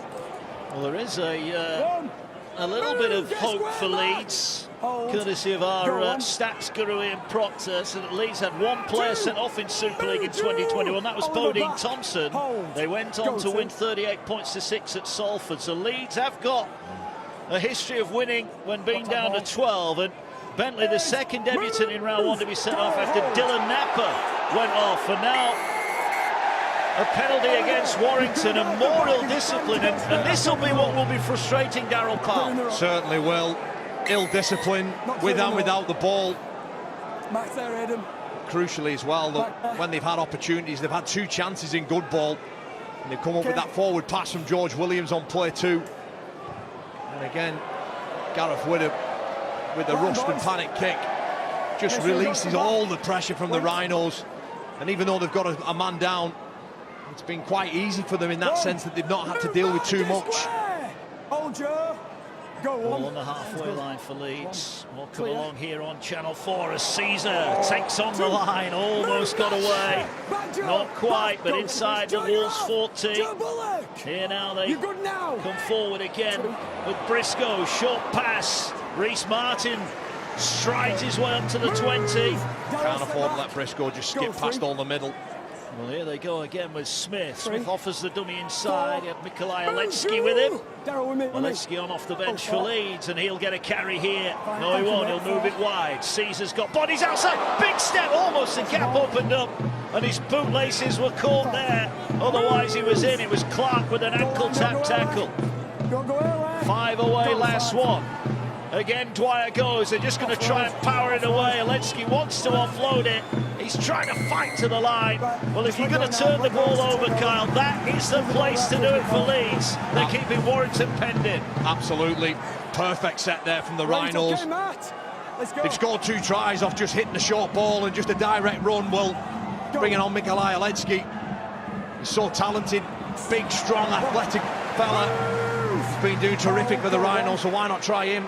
Well, there is a little bit of hope for Leeds, courtesy of our stats guru Ian Proctor. So that Leeds had one player sent off in Super League in 2021. That was Bodine Thompson. They went on to win 38 points to 6 at Salford. So Leeds have got a history of winning when being down to 12. And Bentley, the second debutant in round one to be sent off after Dylan Napper went off. And now a penalty against Warrington and more ill discipline, and this will be what will be frustrating Daryl Powell. Certainly will. Ill discipline with and without the ball. Crucially as well, that when they've had opportunities, they've had 2 chances in good ball, and they've come up with that forward pass from George Williams on play 2. And again, Gareth Widdop with the rushed and panic kick just releases all the pressure from the Rhinos. And even though they've got a man down, it's been quite easy for them in that sense that they've not had to deal with too much. Ball on the halfway line for Leeds. Welcome along here on Channel 4 as Caesar takes on the line. Almost got away. Not quite, but inside the Wolves 14. Here now they come forward again with Briscoe. Short pass. Reece Martin strides his way up to the 20. Can't afford to let Briscoe just skip past all the middle. Well, here they go again with Smith. Smith offers the dummy inside. He had Mikolaj Olecki with him. Olecki on off the bench for Leeds, and he'll get a carry here. No, he won't. He'll move it wide. Caesar's got bodies outside. Big step, almost the gap opened up, and his bootlaces were caught there. Otherwise, he was in. It was Clark with an ankle tap tackle. 5 away, last one. Again, Dwyer goes. They're just going to try and power it away. Olecki wants to offload it. He's trying to fight to the line. Well, if you're going to turn the ball over, Kyle, that is the place to do it for Leeds. They're keeping Warrington penned in. Absolutely. Perfect set there from the Rhinos. They've scored 2 tries off just hitting the short ball and just a direct run. Well, bringing on Mikolaj Olecki. He's so talented, big, strong, athletic fella. been doing terrific for the Rhinos, so why not try him?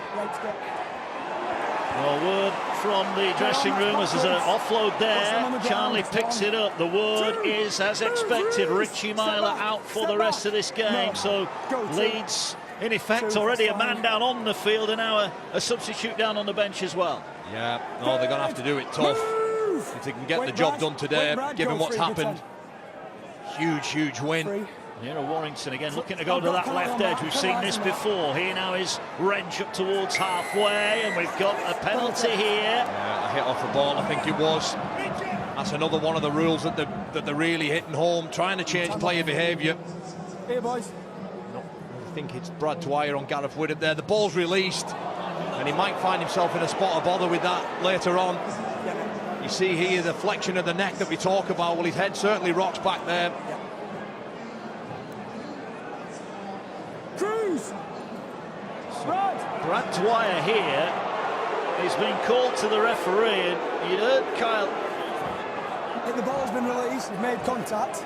Well, word from the dressing room as there's an offload there. Charlie picks it up. The word is, as expected, Richie Myler out for the rest of this game. So Leeds, in effect, already a man down on the field and now a substitute down on the bench as well. Yeah, no, they're going to have to do it tough. If they can get the job done today, given what's happened. Huge win. Here are Warrington again, looking to go to that left edge. We've seen this before. Here now is Wrench up towards halfway, and we've got a penalty here. Yeah, a hit off the ball, I think it was. That's another one of the rules that they're really hitting home, trying to change player behaviour. Here, boys. No, I think it's Brad Dwyer on Gareth Widdop there. The ball's released, and he might find himself in a spot of bother with that later on. You see here the flexion of the neck that we talk about. Well, his head certainly rocks back there. Brad Dwyer here is being called to the referee, and you heard Kyle. The ball's been released, he's made contact,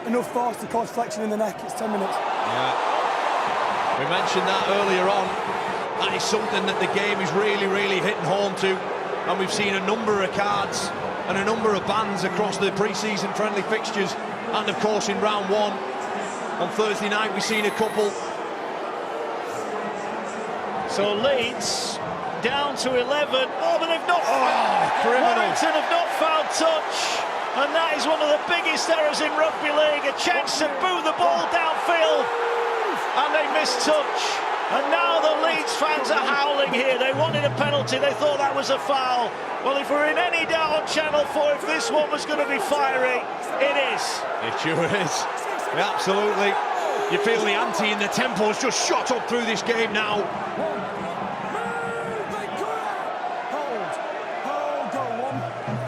enough force to cause flexion in the neck. It's 10 minutes. Yeah, we mentioned that earlier on. That is something that the game is really hitting home to, and we've seen a number of cards and a number of bans across the pre-season friendly fixtures, and of course in round one on Thursday night we've seen a couple. So Leeds down to 11. Oh, but they've not. Warrington have not found touch, and that is one of the biggest errors in rugby league. A chance to boot the ball downfield, and they missed touch. And now the Leeds fans are howling here. They wanted a penalty. They thought that was a foul. Well, if we're in any doubt on Channel 4 if this one was going to be fiery, it is. It sure is. Yeah, absolutely. You feel the ante and the tempo's just shot up through this game now.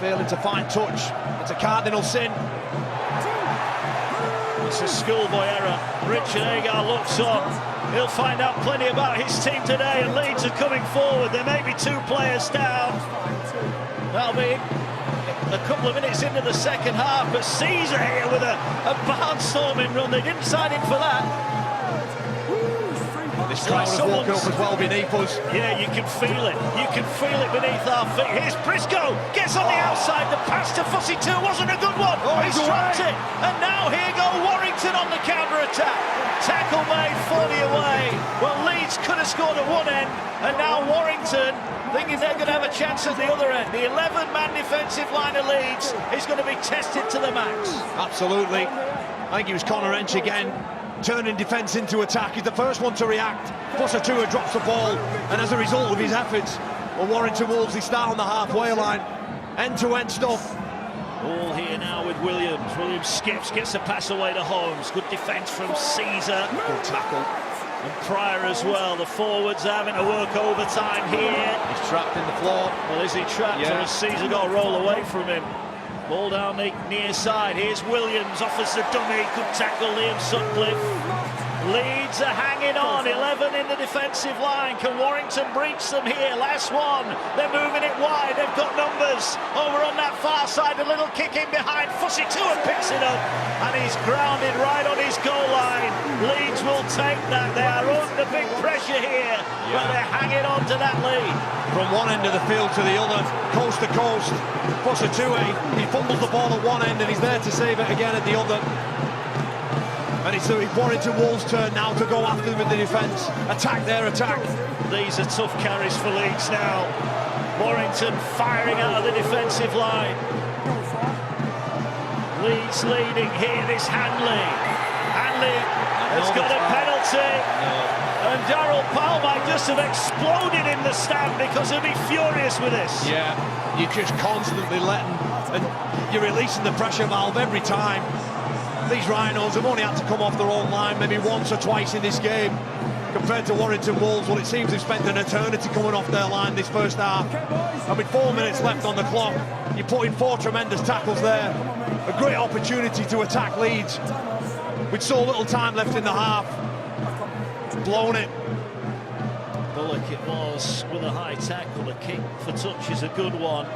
Failing to find touch. It's a cardinal sin. It's a schoolboy error. Richard Agar looks on. He'll find out plenty about his team today, and Leeds are coming forward. There may be 2 players down. That'll be a couple of minutes into the second half, but Caesar here with a barnstorming run. They didn't sign him for that. This crowd has woken up as well beneath us. Yeah, you can feel it. You can feel it beneath our feet. Here's Briscoe, gets on the outside. The pass to Fussy 2 wasn't a good one. He's dropped it. And now here go Warrington on the counter-attack. Tackle made, 40 away. Well, Leeds could have scored at one end, and now Warrington thinking they're going to have a chance at the other end. The 11-man defensive line of Leeds is going to be tested to the max. Absolutely. I think it was Connor Wrench again, turning defence into attack. He's the first one to react. Fusatua drops the ball, and as a result of his efforts, well, Warrington Wolves, they start on the halfway line. End-to-end stuff. All here now with Williams. Williams skips, gets a pass away to Holmes. Good defence from Caesar. Good tackle. And Pryor as well. The forwards having to work overtime here. He's trapped in the floor. Well, is he trapped, or has Caesar got to roll away from him? Ball down the near side. Here's Williams, offers the dummy. Good tackle, Liam Sutcliffe. Leeds are hanging on. 11 in the defensive line. Can Warrington breach them here? Last one. They're moving it wide. They've got numbers. Over on that far side. A little kick in behind. Fussy 2 picks it up. And he's grounded right on his goal line. Leeds will take that. They are under big pressure here. But they're hanging on to that lead. From one end of the field to the other, coast to coast. Fusatua, he fumbles the ball at one end and he's there to save it again at the other. And it's Warrington Wolves' turn now to go after them in the defence. Attack their attack. These are tough carries for Leeds now. Warrington firing out of the defensive line. Leeds leading here, this Hanley. Hanley has got a penalty. And Darryl Powell might just have exploded in the stand because he'll be furious with this. Yeah, you're just constantly letting, and you're releasing the pressure valve every time. These Rhinos have only had to come off their own line maybe once or twice in this game. Compared to Warrington Wolves, well, it seems they've spent an eternity coming off their line this first half. And with 4 minutes left on the clock, you put in 4 tremendous tackles there. A great opportunity to attack Leeds. With so little time left in the half. Blown it. Bullock it was with a high tackle. The kick for touch is a good one.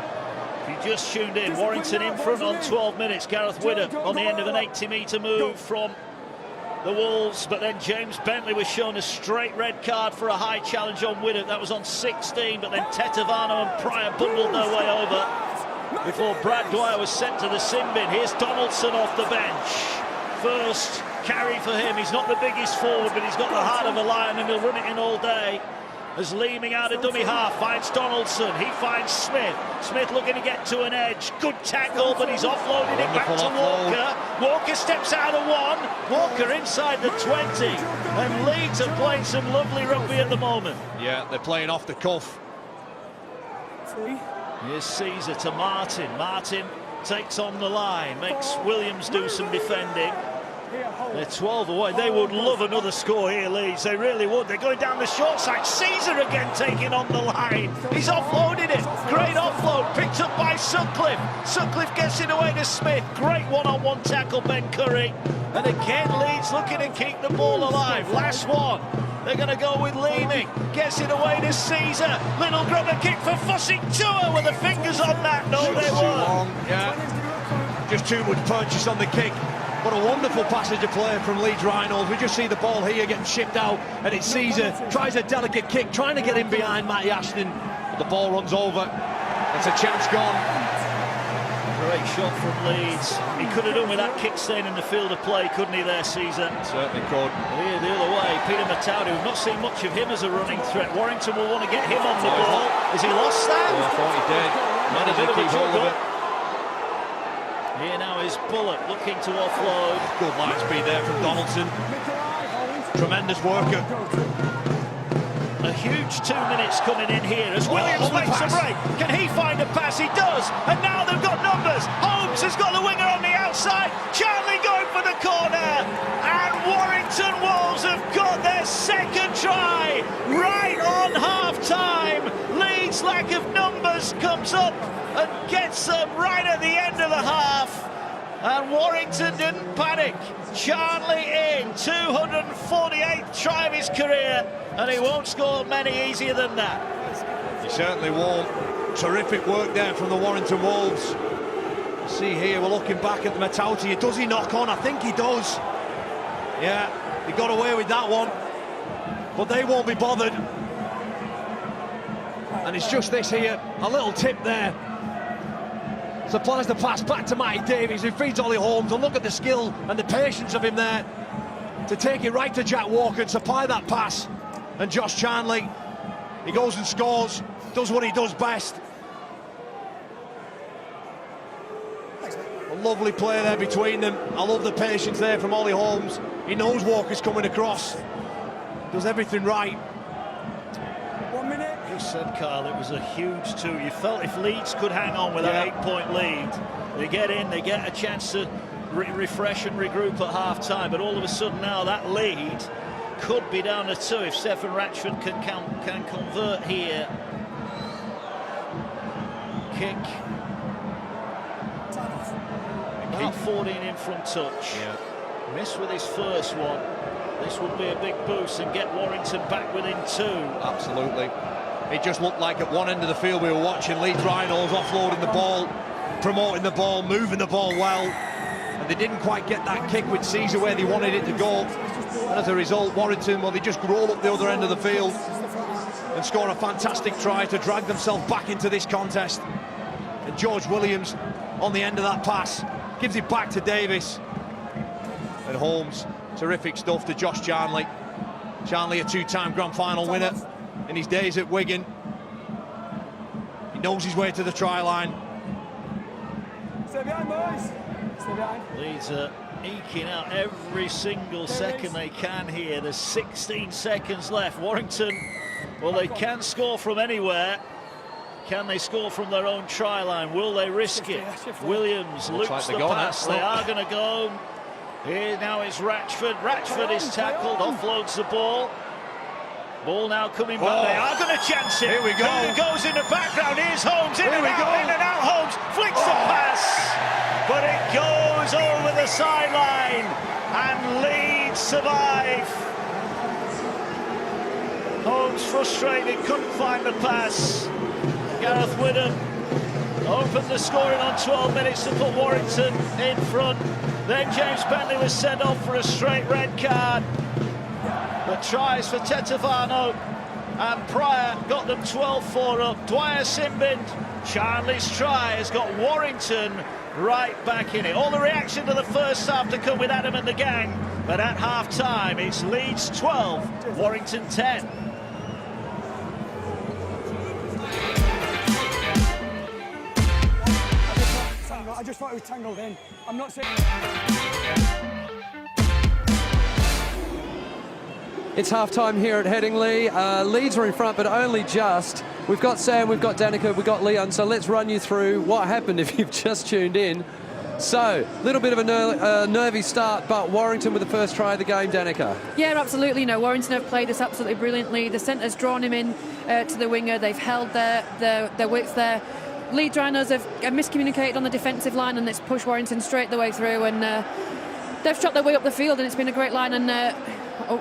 If you just tuned in, Warrington in front on 12 minutes. Gareth Widdop on the end of an 80-metre move from the Wolves, but then James Bentley was shown a straight red card for a high challenge on Widdop. That was on 16, but then Tetevano and Pryor bundled their way over before Brad Dwyer was sent to the sin bin. Here's Donaldson off the bench. First carry for him. He's not the biggest forward, but he's got the heart of a lion and he'll run it in all day. As Leeming out of dummy half finds Donaldson, he finds Smith. Smith looking to get to an edge. Good tackle, but he's offloaded it back to Walker. Walker steps out of one. Walker inside the 20. And Leeds are playing some lovely rugby at the moment. Yeah, they're playing off the cuff. Here's Caesar to Martin. Martin takes on the line, makes Williams do some defending. They're 12 away. They would love another score here, Leeds. They really would. They're going down the short side. Caesar again taking on the line. He's offloaded it. Great offload. Picked up by Sutcliffe. Sutcliffe gets it away to Smith. Great one-on-one tackle, Ben Curry. And again, Leeds looking to keep the ball alive. Last one. They're going to go with Leeming. Gets it away to Caesar. Little grubber kick for Fussing. Tua with the fingers on that. No, they weren't. Yeah. Just too much purchase on the kick. What a wonderful passage of play from Leeds Rhinos. We just see the ball here getting shipped out, and it's Caesar. Tries a delicate kick, trying to get in behind Matty Ashton. But the ball runs over. It's a chance gone. Great shot from Leeds. He could have done with that kick staying in the field of play, couldn't he there, Caesar? Certainly could. Here, the other way, Peter Mataudu. We've not seen much of him as a running threat. Warrington will want to get him on the ball. Has he lost that? Yeah, I thought he did. Managed to keep hold of it. Here now is Bullock looking to offload. Good line speed there from Donaldson. Tremendous worker. A huge 2 minutes coming in here as Williams makes a break. Can he find a pass? He does. And now they've got numbers. Holmes has got the winger on the outside. Charlie going for the corner. And Warrington Wolves have got their second try right on half-time. Leeds' lack of numbers comes up and gets them right at the end of the half. And Warrington didn't panic. Charlie in, 248th try of his career, and he won't score many easier than that. He certainly won't. Terrific work there from the Warrington Wolves. See here, we're looking back at Matauti. Does he knock on? I think he does. Yeah, he got away with that one. But they won't be bothered. And it's just this here, a little tip there. Supplies the pass back to Matty Davies, who feeds Ollie Holmes, and look at the skill and the patience of him there to take it right to Jack Walker and supply that pass. And Josh Charnley, he goes and scores, does what he does best. A lovely play there between them. I love the patience there from Ollie Holmes. He knows Walker's coming across, does everything right. 1 minute. You said, Carl, it was a huge two. You felt if Leeds could hang on with that 8-point lead, they get in, they get a chance to refresh and regroup at half-time, but all of a sudden now that lead could be down to 2 if Stefan Ratchford can convert here. Kick. Keep 14 in from touch. Yeah. Missed with his first one. This would be a big boost and get Warrington back within 2. Absolutely. It just looked like at one end of the field we were watching Leeds Rhinos offloading the ball, promoting the ball, moving the ball well, and they didn't quite get that kick with Caesar where they wanted it to go. And as a result, Warrington, well, they just roll up the other end of the field and score a fantastic try to drag themselves back into this contest. And George Williams on the end of that pass gives it back to Davis. And Holmes, terrific stuff to Josh Charnley. Charnley, a 2-time grand final winner in his days at Wigan. He knows his way to the try line. Stay behind, boys. Stay behind. Leeds are eking out every single second they can here. There's 16 seconds left. Warrington, well, they can score from anywhere. Can they score from their own try line? Will they risk it? Williams loops the pass. They are going to go. Here now it's Ratchford. Ratchford is tackled, offloads the ball. Ball now coming back. They are going to chance it. Here we go. Who goes in the background? Here's Holmes. In and out. Holmes flicks the pass. But it goes over the sideline. And Leeds survive. Holmes frustrated, couldn't find the pass. Gareth Widdop opened the scoring on 12 minutes to put Warrington in front. Then James Bentley was sent off for a straight red card. The tries for Tetevano and Pryor got them 12-4 up. Dwyer Simbin, Charlie's try has got Warrington right back in it. All the reaction to the first half to come with Adam and the gang, but at half-time it's Leeds 12, Warrington 10. I just thought it was tangled in. I'm not saying... It's half-time here at Headingley. Leeds are in front, but only just. We've got Sam, we've got Danica, we've got Leon, so let's run you through what happened if you've just tuned in. So, a little bit of a nervy start, but Warrington with the first try of the game, Danica. Yeah, absolutely. You know, Warrington have played this absolutely brilliantly. The centre's drawn him in to the winger. They've held their width there. Leeds Rhinos have miscommunicated on the defensive line, and it's pushed Warrington straight the way through, and they've shot their way up the field, and it's been a great line and a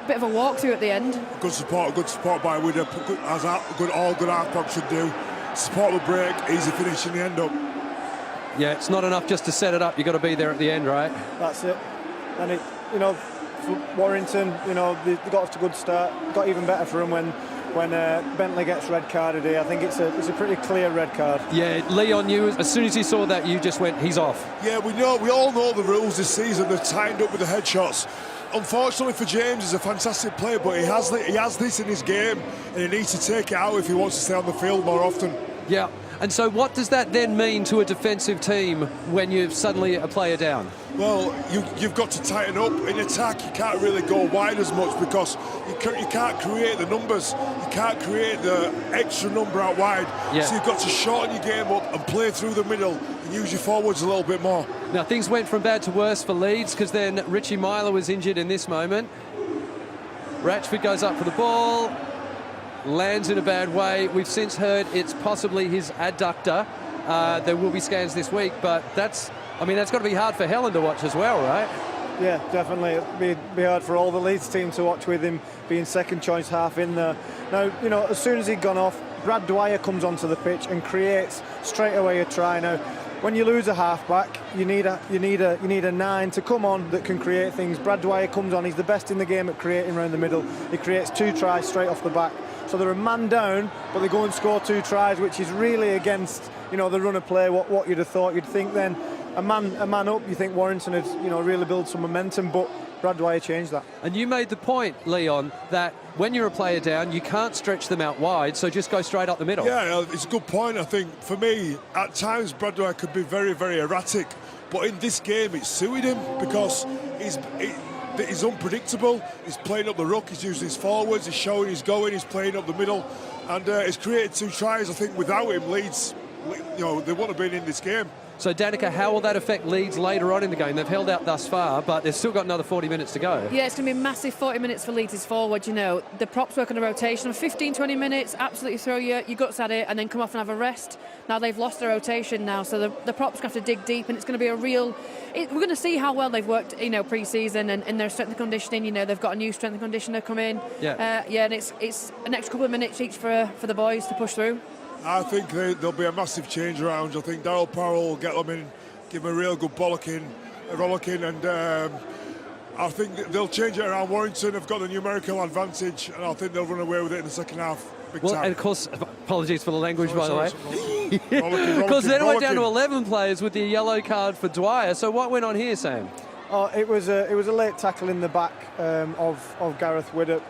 bit of a walkthrough at the end. Good support by Widder, as all good half-back should do. Support the break, easy finish in the end up. Yeah, it's not enough just to set it up. You've got to be there at the end, right? That's it. And it, you know, for Warrington, you know, they got off to a good start. Got even better for them when Bentley gets red carded here. I think it's a pretty clear red card. Yeah, Leon, you, as soon as you saw that, you just went, he's off. Yeah, we all know the rules this season. They're tightened up with the headshots. Unfortunately for James, he's a fantastic player, but he has this in his game, and he needs to take it out if he wants to stay on the field more often. Yeah, and so what does that then mean to a defensive team when you've suddenly a player down? Well, you've got to tighten up. In attack, you can't really go wide as much because you can't create the numbers. You can't create the extra number out wide. Yeah. So you've got to shorten your game up and play through the middle and use your forwards a little bit more. Now, things went from bad to worse for Leeds because then Richie Myler was injured in this moment. Ratchford goes up for the ball, lands in a bad way. We've since heard it's possibly his adductor. There will be scans this week, but that's got to be hard for Helen to watch as well, right? Yeah, definitely. It'd be hard for all the Leeds team to watch with him being second choice half in there. Now, you know, as soon as he'd gone off, Brad Dwyer comes onto the pitch and creates straight away a try. Now, when you lose a half-back, you need a 9 to come on that can create things. Brad Dwyer comes on, he's the best in the game at creating around the middle. He creates 2 tries straight off the back. So they're a man down, but they go and score 2 tries, which is really against, you know, the run of play, what you'd have thought. You'd think then a man up, you think Warrington had, you know, really build some momentum, but Brad Dwyer changed that. And you made the point, Leon, that when you're a player down, you can't stretch them out wide, so just go straight up the middle. Yeah, it's a good point. I think, for me, at times Brad Dwyer could be very, very erratic, but in this game it suited him because he's unpredictable. He's playing up the ruck, he's using his forwards, he's showing he's going, he's playing up the middle, and he's created 2 tries. I think without him, Leeds, you know, they wouldn't have been in this game. So, Danica, how will that affect Leeds later on in the game? They've held out thus far, but they've still got another 40 minutes to go. Yeah, it's going to be a massive 40 minutes for Leeds' forward. You know, the props work on a rotation of 15-20 minutes, absolutely throw your guts at it and then come off and have a rest. Now they've lost their rotation now, so the props have to dig deep, and it's going to be a real... we're going to see how well they've worked, you know, pre-season and in their strength and conditioning. You know, they've got a new strength and conditioner come in. Yeah. And it's an extra couple of minutes each for the boys to push through. I think there'll be a massive change around. I think Darryl Powell will get them in, give them a real good rollicking, and I think they'll change it around. Warrington have got the numerical advantage, and I think they'll run away with it in the second half. Well, and of course, apologies for the language, by the way. Because then it went down to 11 players with the yellow card for Dwyer. So what went on here, Sam? Oh, it was a late tackle in the back of Gareth Widder.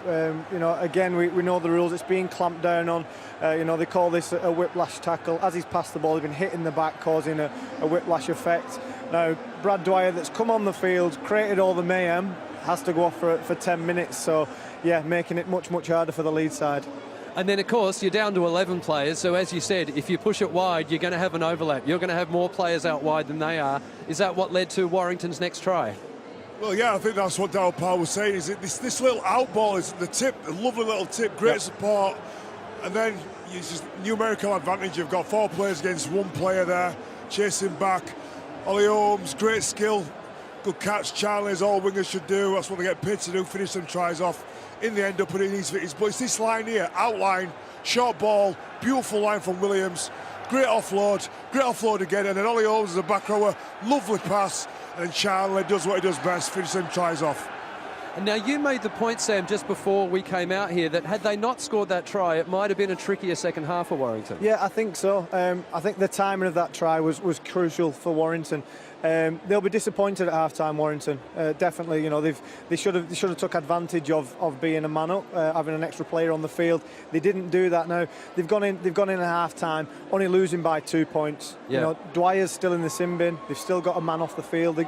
You know, again, we know the rules. It's being clamped down on. You know, they call this a whiplash tackle. As he's passed the ball, he's been hit in the back, causing a whiplash effect. Now, Brad Dwyer, that's come on the field, created all the mayhem, has to go off for 10 minutes. So, yeah, making it much, much harder for the Leeds side. And then, of course, you're down to 11 players. So, as you said, if you push it wide, you're going to have an overlap. You're going to have more players out wide than they are. Is that what led to Warrington's next try? Well, yeah, I think that's what Darryl Powell was saying. Is this little out ball is the tip, a lovely little tip, great support, and then you just numerical advantage. You've got 4 players against 1 player there, chasing back. Ollie Holmes, great skill, good catch. Charlie, as all wingers should do. That's what they get paid to do. Finish them tries off. In the end, up putting his feet. But it's this line here, outline, short ball, beautiful line from Williams. Great offload again, and then Ollie Holmes is a back rower, lovely pass, And Charlie does what he does best, finishing tries off. And now you made the point, Sam, just before we came out here, that had they not scored that try, it might have been a trickier second half for Warrington. Yeah, I think so. I think the timing of that try was crucial for Warrington. They'll be disappointed at half-time, Warrington. Definitely, you know, they should have took advantage of being a man up, having an extra player on the field. They didn't do that. Now they've gone in at half-time, only losing by 2 points. Yeah. You know, Dwyer's still in the sin bin. They've still got a man off the field.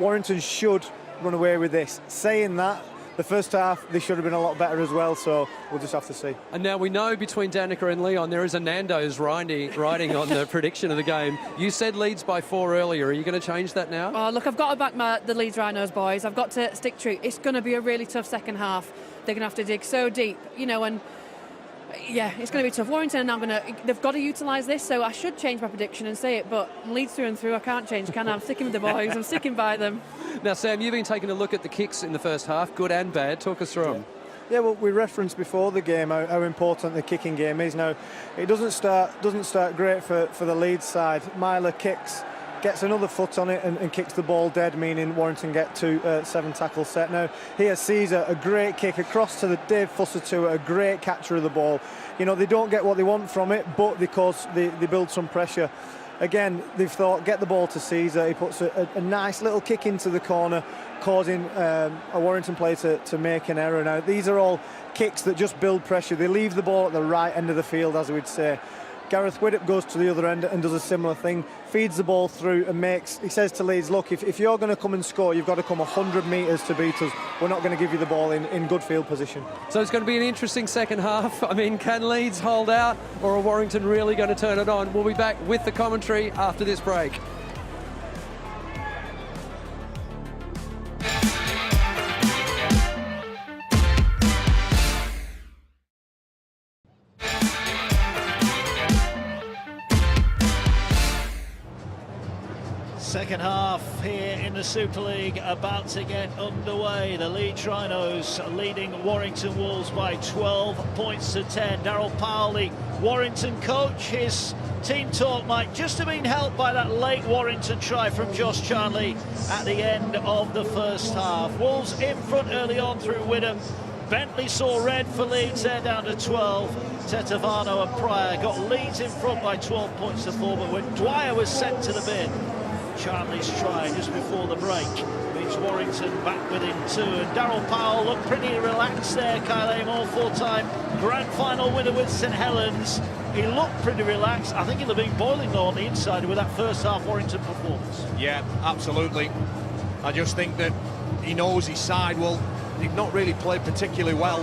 Warrington should run away with this. Saying that, the first half they should have been a lot better as well, so we'll just have to see. And now we know between Danica and Leon there is a Nando's riding on the prediction of the game. You said Leeds by 4 earlier. Are you going to change that now? Oh, look, I've got to back the Leeds Rhinos, boys. I've got to stick true. It's going to be a really tough second half. They're going to have to dig so deep, you know, and yeah, it's going to be tough. Warrington they've got to utilise this, so I should change my prediction and say it, but Leeds through and through, I can't change, can I? I'm sticking with the boys. I'm sticking by them. Now, Sam, you've been taking a look at the kicks in the first half, good and bad. Talk us through them. Yeah, well, we referenced before the game how important the kicking game is. Now, it doesn't start great for the Leeds side. Myler gets another foot on it and kicks the ball dead, meaning Warrington get to 7 tackle set. Now, here Caesar, a great kick across to the Dave Fusser, a great catcher of the ball. You know, they don't get what they want from it, but because they build some pressure. Again, they've thought, get the ball to Caesar. He puts a nice little kick into the corner, causing a Warrington player to make an error. Now, these are all kicks that just build pressure. They leave the ball at the right end of the field, as we'd say. Gareth Widdop goes to the other end and does a similar thing, feeds the ball through and he says to Leeds, look, if you're going to come and score, you've got to come 100 metres to beat us. We're not going to give you the ball in good field position. So it's going to be an interesting second half. I mean, can Leeds hold out, or are Warrington really going to turn it on? We'll be back with the commentary after this break. Second half here in the Super League about to get underway. The Leeds Rhinos leading Warrington Wolves by 12 points to 10. Darryl Powell, the Warrington coach, his team talk might just have been helped by that late Warrington try from Josh Charnley at the end of the first half. Wolves in front early on through Widdop. Bentley saw red for Leeds, they're down to 12. Tetevano and Pryor got Leeds in front by 12 points to 4, but when Dwyer was sent to the bin, Charnley's try just before the break means Warrington back within 2, and Darryl Powell looked pretty relaxed there. Kyle Amor, 4-time grand final winner with St Helens. He looked pretty relaxed. I think he'll have been boiling though on the inside with that first half Warrington performance. Yeah, absolutely. I just think that he knows his side, well, they've not really played particularly well.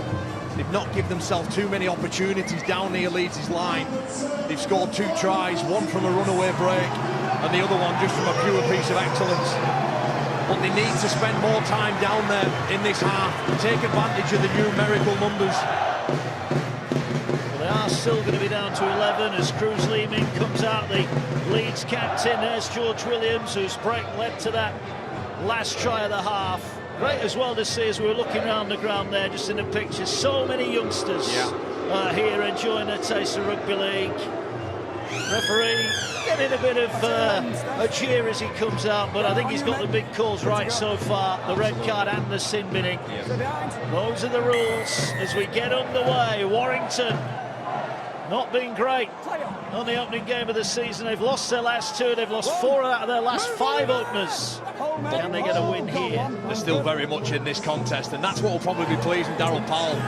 They've not given themselves too many opportunities down near Leeds' line. They've scored 2 tries, one from a runaway break and the other one just from a pure piece of excellence. But they need to spend more time down there in this half, take advantage of the numerical numbers. Well, they are still going to be down to 11 as Cruz Leeming comes out, the Leeds captain. There's George Williams, whose break led to that last try of the half. Great as well to see as we were looking around the ground there, just in the pictures. So many youngsters here enjoying a taste of rugby league. Referee getting a bit of a cheer as he comes out, but I think he's got the big calls right so far. The red card and the sin binning. Those are the rules as we get underway. Warrington not been great on the opening game of the season. They've lost their last 2. They've lost 4 out of their last 5 openers. Can they get a win here? They're still very much in this contest, and that's what will probably be pleasing Darryl Powell.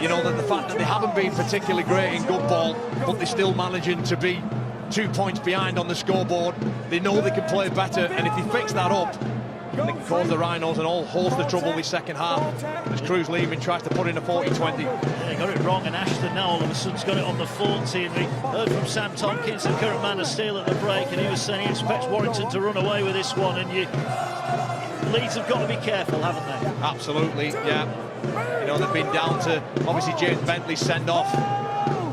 You know, that the fact that they haven't been particularly great in good ball, but they're still managing to be 2 points behind on the scoreboard. They know they can play better, and if they fix that up, they can cause the Rhinos and all host the trouble this second half as Cruz Leeming tries to put in a 40-20. Yeah, they got it wrong, and Ashton now all of a sudden's got it on the 40. And we heard from Sam Tompkins, the current man of steel, at the break, and he was saying he expects Warrington to run away with this one. And Leeds have got to be careful, haven't they? Absolutely, yeah. You know, they've been down to obviously James Bentley's send-off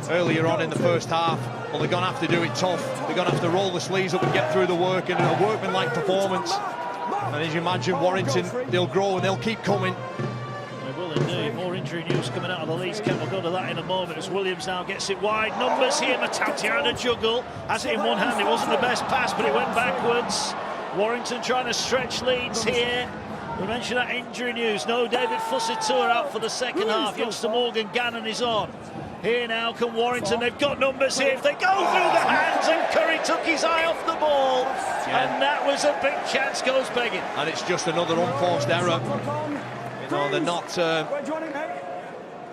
earlier on in the first half. Well, they're going to have to do it tough. They're going to have to roll the sleeves up and get through the work, and a workmanlike performance. And as you imagine, Warrington, they'll grow and they'll keep coming. They will indeed. More injury news coming out of the Leeds camp. We'll go to that in a moment as Williams now gets it wide. Numbers here. Matautia had a juggle. Has it in one hand. It wasn't the best pass, but it went backwards. Warrington trying to stretch Leeds here. We mentioned that injury news. No David Fusitua out for the second half. Youngster Morgan Gannon is on. Here now come Warrington. They've got numbers here. If they go through the hands, and Curry took his eye off the ball, and that was a big chance goes begging. And it's just another unforced error.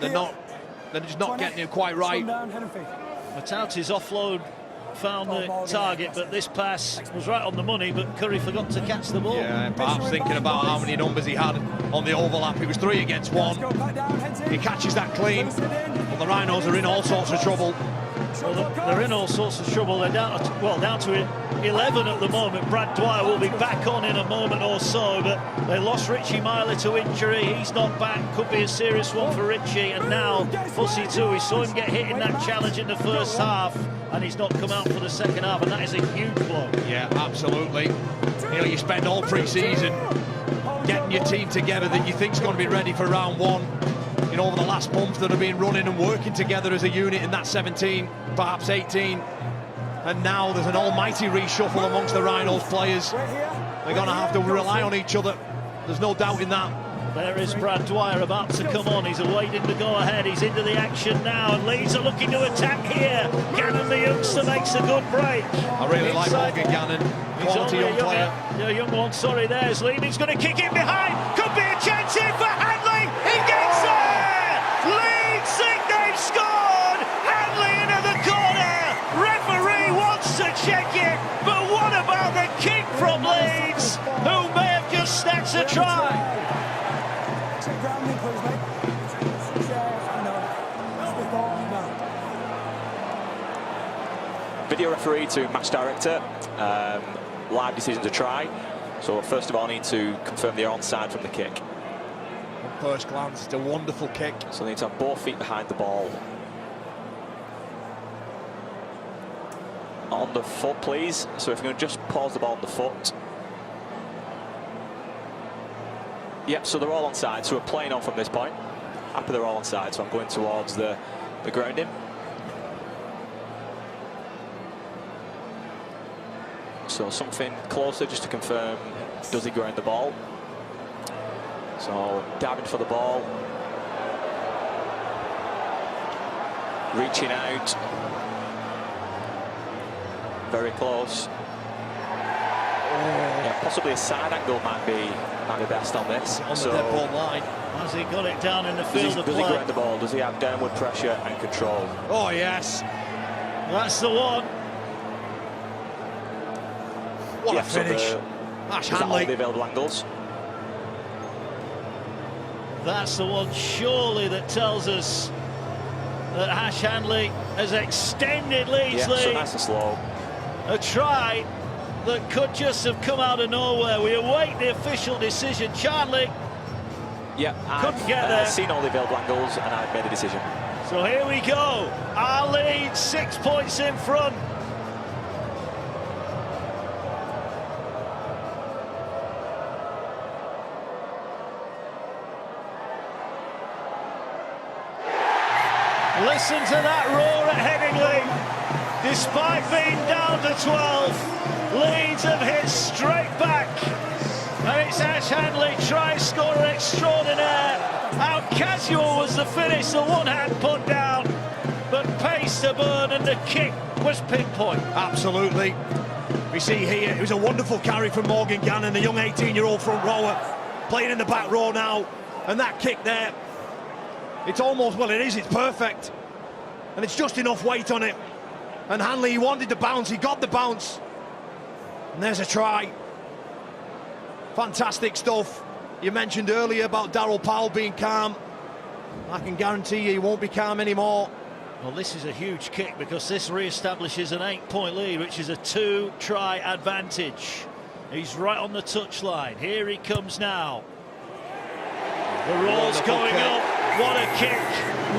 You know, they're just not getting it quite right. Matau's offload found the target, but this pass was right on the money, but Curry forgot to catch the ball. Yeah, perhaps thinking about how many numbers he had on the overlap. He was 3 against 1. He catches that clean. Well, the Rhinos are in all sorts of trouble. Well, they're in all sorts of trouble. They're down to 11 at the moment. Brad Dwyer will be back on in a moment or so, but they lost Richie Myler to injury. He's not back. Could be a serious one for Richie. And now Fussy too. We saw him get hit in that challenge in the first half, and he's not come out for the second half, and that is a huge blow. Yeah, absolutely. You know, you spend all pre-season getting your team together that you think's going to be ready for round 1. You know, over the last month that have been running and working together as a unit in that 17, perhaps 18. And now there's an almighty reshuffle amongst the Rhinos players. They're going to have to rely on each other. There's no doubt in that. There is Brad Dwyer about to come on. He's awaiting the go-ahead. He's into the action now, and Leeds are looking to attack here. Gannon, the youngster, makes a good break. I really like Morgan Gannon. Quality young player. Yeah, young one, sorry, there's Leaming's going to kick it behind. Could be a chance here for Hanley. He gets there! Leeds think they've scored! Hanley into the corner. Referee wants to check it, but what about the kick from Leeds, who may have just snatched a try? Video referee to match director. Live decision to try. So first of all, I need to confirm they're onside from the kick. On first glance, it's a wonderful kick. So they need to have both feet behind the ball. On the foot, please. So if we can just pause the ball on the foot. Yep, so they're all onside, so we're playing on from this point. Happy they're all onside, so I'm going towards the grounding. So something closer just to confirm, does he ground the ball? So diving for the ball. Reaching out. Very close. Yeah, possibly a side angle might be best on this. On the dead ball line. Has he got it down in the field of play? Does he ground the ball? Does he have downward pressure and control? Oh, yes. That's the one. What a finish. Is that all the available angles? That's the one, surely, that tells us that Ash Hanley has extended Leeds' lead. So nice and slow. A try that could just have come out of nowhere. We await the official decision. Charlie couldn't get there. I've seen all the available angles and I've made a decision. So here we go. Our lead 6 points in front. Listen to that roar at Headingley. Despite being down to 12, Leeds have hit straight back. And it's Ash Hanley, try scorer extraordinaire. How casual was the finish, the one-hand put down, but pace to burn, and the kick was pinpoint. Absolutely. We see here, it was a wonderful carry from Morgan Gannon, the young 18-year-old front rower, playing in the back row now, and that kick there, it's almost, well, it's perfect. And it's just enough weight on it. And Hanley, he wanted the bounce, he got the bounce. And there's a try. Fantastic stuff. You mentioned earlier about Darryl Powell being calm. I can guarantee you he won't be calm anymore. Well, this is a huge kick because this re-establishes an 8-point lead, which is a 2-try advantage. He's right on the touchline. Here he comes now. The roar's going up. What a kick.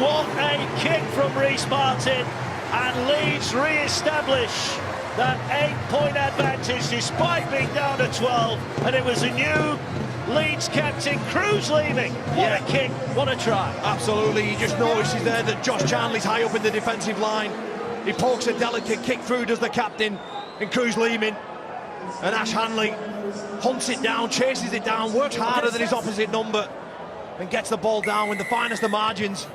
What a kick from Rhys Martin. And Leeds re-establish that 8-point advantage despite being down to 12. And it was a new Leeds captain, Cruz, leaving. What a kick, what a try. Absolutely, he just notices there that Josh Charnley's high up in the defensive line. He pokes a delicate kick through, does the captain, and Cruz Leeming And Ash Hanley hunts it down, chases it down, works harder than his opposite number, and gets the ball down with the finest of margins.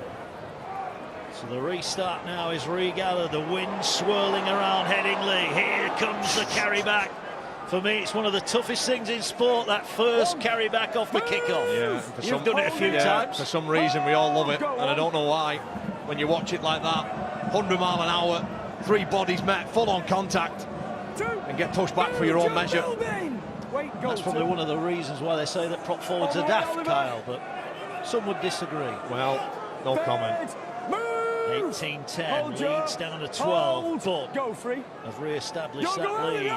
So the restart now is regathered, the wind swirling around Headingley. Here comes the carry back. For me, it's one of the toughest things in sport, that first carry back off the kickoff. Yeah, You've done it a few times. For some reason, we all love it, and I don't know why. When you watch it like that, 100 mile an hour, 3 bodies met, full-on contact, and get pushed back for your own measure. That's probably one of the reasons why they say that prop forwards are daft, Kyle, but some would disagree. Well, no comment. 18-10, Leeds down to 12, but have re-established that lead.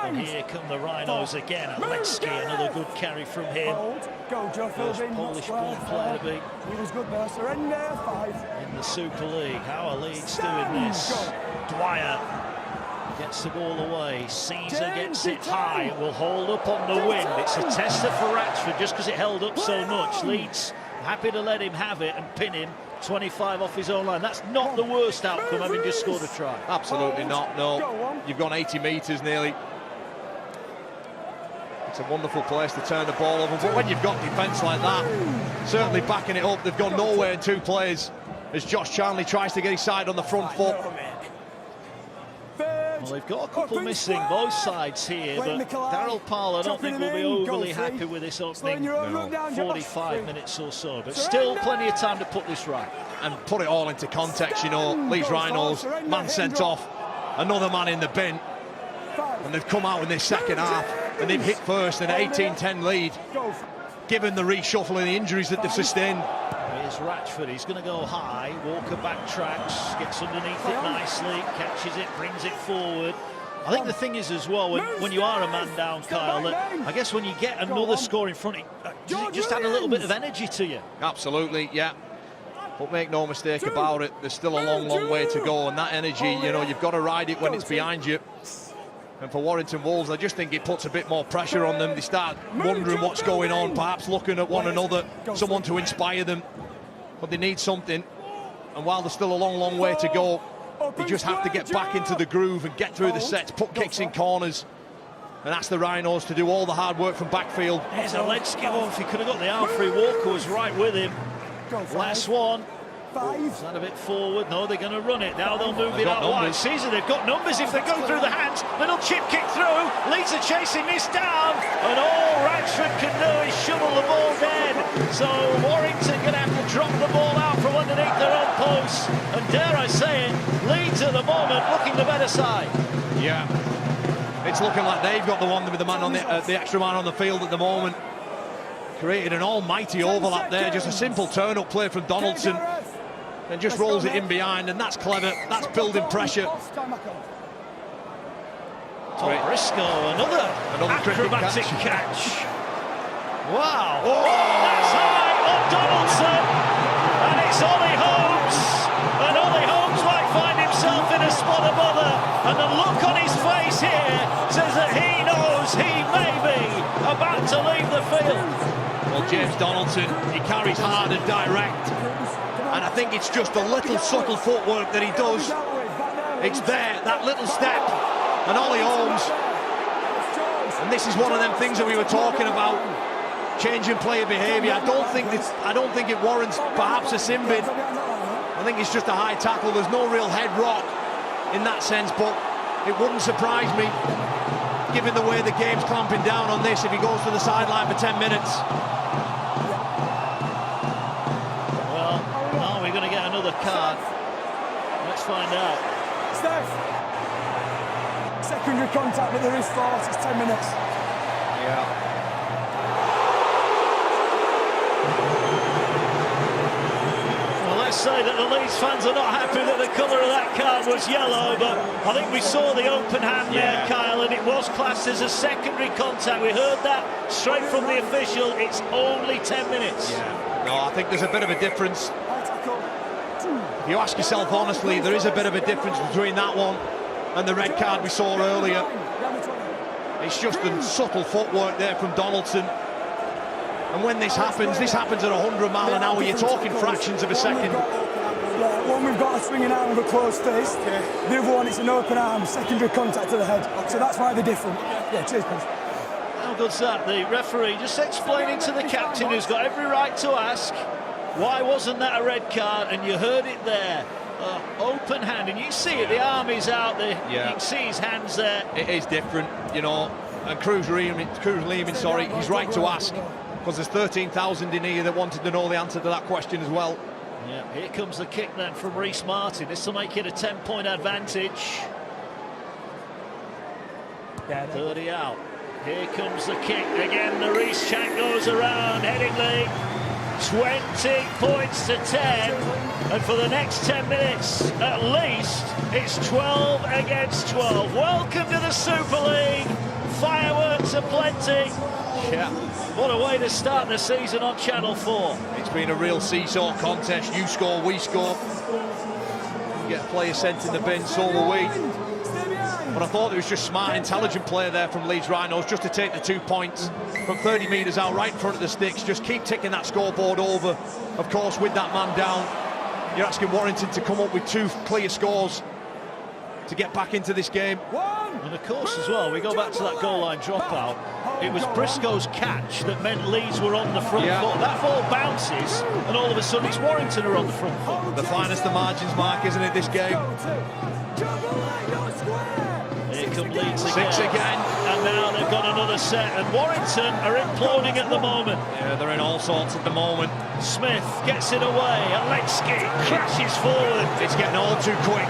And here come the Rhinos again. Alexki, another good carry from him. First Polish-born player to be in the Super League. How are Leeds doing this? Dwyer gets the ball away. Caesar gets it high. It will hold up on the wind. It's a tester for Ratchford just because it held up so much. Leeds happy to let him have it and pin him 25 off his own line. That's not the worst outcome, having just scored a try. Absolutely not, no. You've gone 80 metres nearly. It's a wonderful place to turn the ball over, but when you've got defence like that, certainly backing it up, they've gone nowhere in 2 plays as Josh Charnley tries to get his side on the front foot. Well, they've got a couple missing, both sides here, but Darryl Parle, I don't think will be overly happy with this opening 45 minutes or so, but still plenty of time to put this right. And put it all into context, you know, Leeds Rhinos, man sent off, another man in the bin, and they've come out in this second half, and they've hit first, an 18-10 lead, given the reshuffle and the injuries that they've sustained. Here's Ratchford, he's going to go high, Walker backtracks, gets underneath it nicely, catches it, brings it forward. I think the thing is as well, when you are a man down, Kyle, that I guess when you get another score in front, it just add a little bit of energy to you. Absolutely, yeah. But make no mistake about it, there's still a long, long way to go, and that energy, you know, you've got to ride it when it's behind you. And for Warrington Wolves, I just think it puts a bit more pressure on them. They start wondering what's going on, perhaps looking at one another, someone to inspire them. But they need something. And while there's still a long, long way to go, they just have to get back into the groove and get through the sets, put kicks in corners, and ask the Rhinos to do all the hard work from backfield. There's Alexki off. He could have got the arm free. Walker was right with him. Last one. Is that a bit forward? No, they're going to run it. Now they'll move it out wide. Caesar, they've got numbers if they go through the hands. Little chip kick through. Leeds are chasing this down. And all Ratchford can do is shovel the ball dead. So Warrington going to have to drop the ball out from underneath their own posts. And dare I say it, Leeds at the moment looking the better side. Yeah. It's looking like they've got the one with the man on the extra man on the field at the moment. Created an almighty overlap there. Just a simple turn-up play from Donaldson. And just rolls it in behind, and that's clever. That's building pressure. Tom Briscoe, another acrobatic catch. Wow. Oh, that's high on Donaldson. And it's Ollie Holmes. And Ollie Holmes might find himself in a spot of bother. And the look on his face here says that he knows he may be about to leave the field. Well, James Donaldson, he carries hard and direct. And I think it's just a little subtle footwork that he does. It's there, that little step. And Ollie Holmes. And this is one of them things that we were talking about. Changing player behaviour. I don't think it warrants perhaps a sin bin. I think it's just a high tackle. There's no real head rock in that sense, but it wouldn't surprise me, given the way the game's clamping down on this, if he goes to the sideline for 10 minutes. Card. Let's find out. Steph. Secondary contact with the wrist force. It's 10 minutes. Yeah. Well, let's say that the Leeds fans are not happy that the colour of that card was yellow, but I think we saw the open hand there, Kyle, and it was classed as a secondary contact. We heard that straight from the official. It's only 10 minutes. Yeah. No, I think there's a bit of a difference. If you ask yourself honestly, there is a bit of a difference between that one and the red card we saw earlier. It's just the subtle footwork there from Donaldson. And when this happens at 100 mile an hour, you're talking fractions of a second. there. One, we've got a swinging arm with a closed fist. The other one, it's an open arm, secondary contact to the head. So that's why they're different. Yeah, cheers, guys. How good's that? The referee just explaining to the captain, who's got every right to ask, why wasn't that a red card? And you heard it there. Open hand, and you see it, the arm is out there. Yeah. You can see his hands there. It is different, you know. And Cruz Lehman, sorry, he's right to ask, because there's 13,000 in here that wanted to know the answer to that question as well. Yeah, here comes the kick then from Reece Martin. This will make it a 10-point advantage. 30 out. Here comes the kick again. The Reece chant goes around Headingley. 20 points to 10, and for the next 10 minutes at least, it's 12 against 12. Welcome to the Super League. Fireworks aplenty. Yeah. What a way to start the season on Channel 4. It's been a real seesaw contest. You score, we score. You get a player sent in the bin, so will we. But I thought it was just smart, intelligent play there from Leeds Rhinos, just to take the 2 points from 30 metres out, right in front of the sticks. Just keep ticking that scoreboard over. Of course, with that man down, you're asking Warrington to come up with 2 clear scores to get back into this game. And of course, as well, we go back to that goal line dropout. It was Briscoe's catch that meant Leeds were on the front foot. That ball bounces, and all of a sudden it's Warrington who are on the front foot. The finest the margins, Mark, isn't it, this game? Here come Leeds again. 6 again. And now they've got another set, and Warrington are imploding at the moment. Yeah, they're in all sorts at the moment. Smith gets it away. Alexki crashes forward. It's getting all too quick.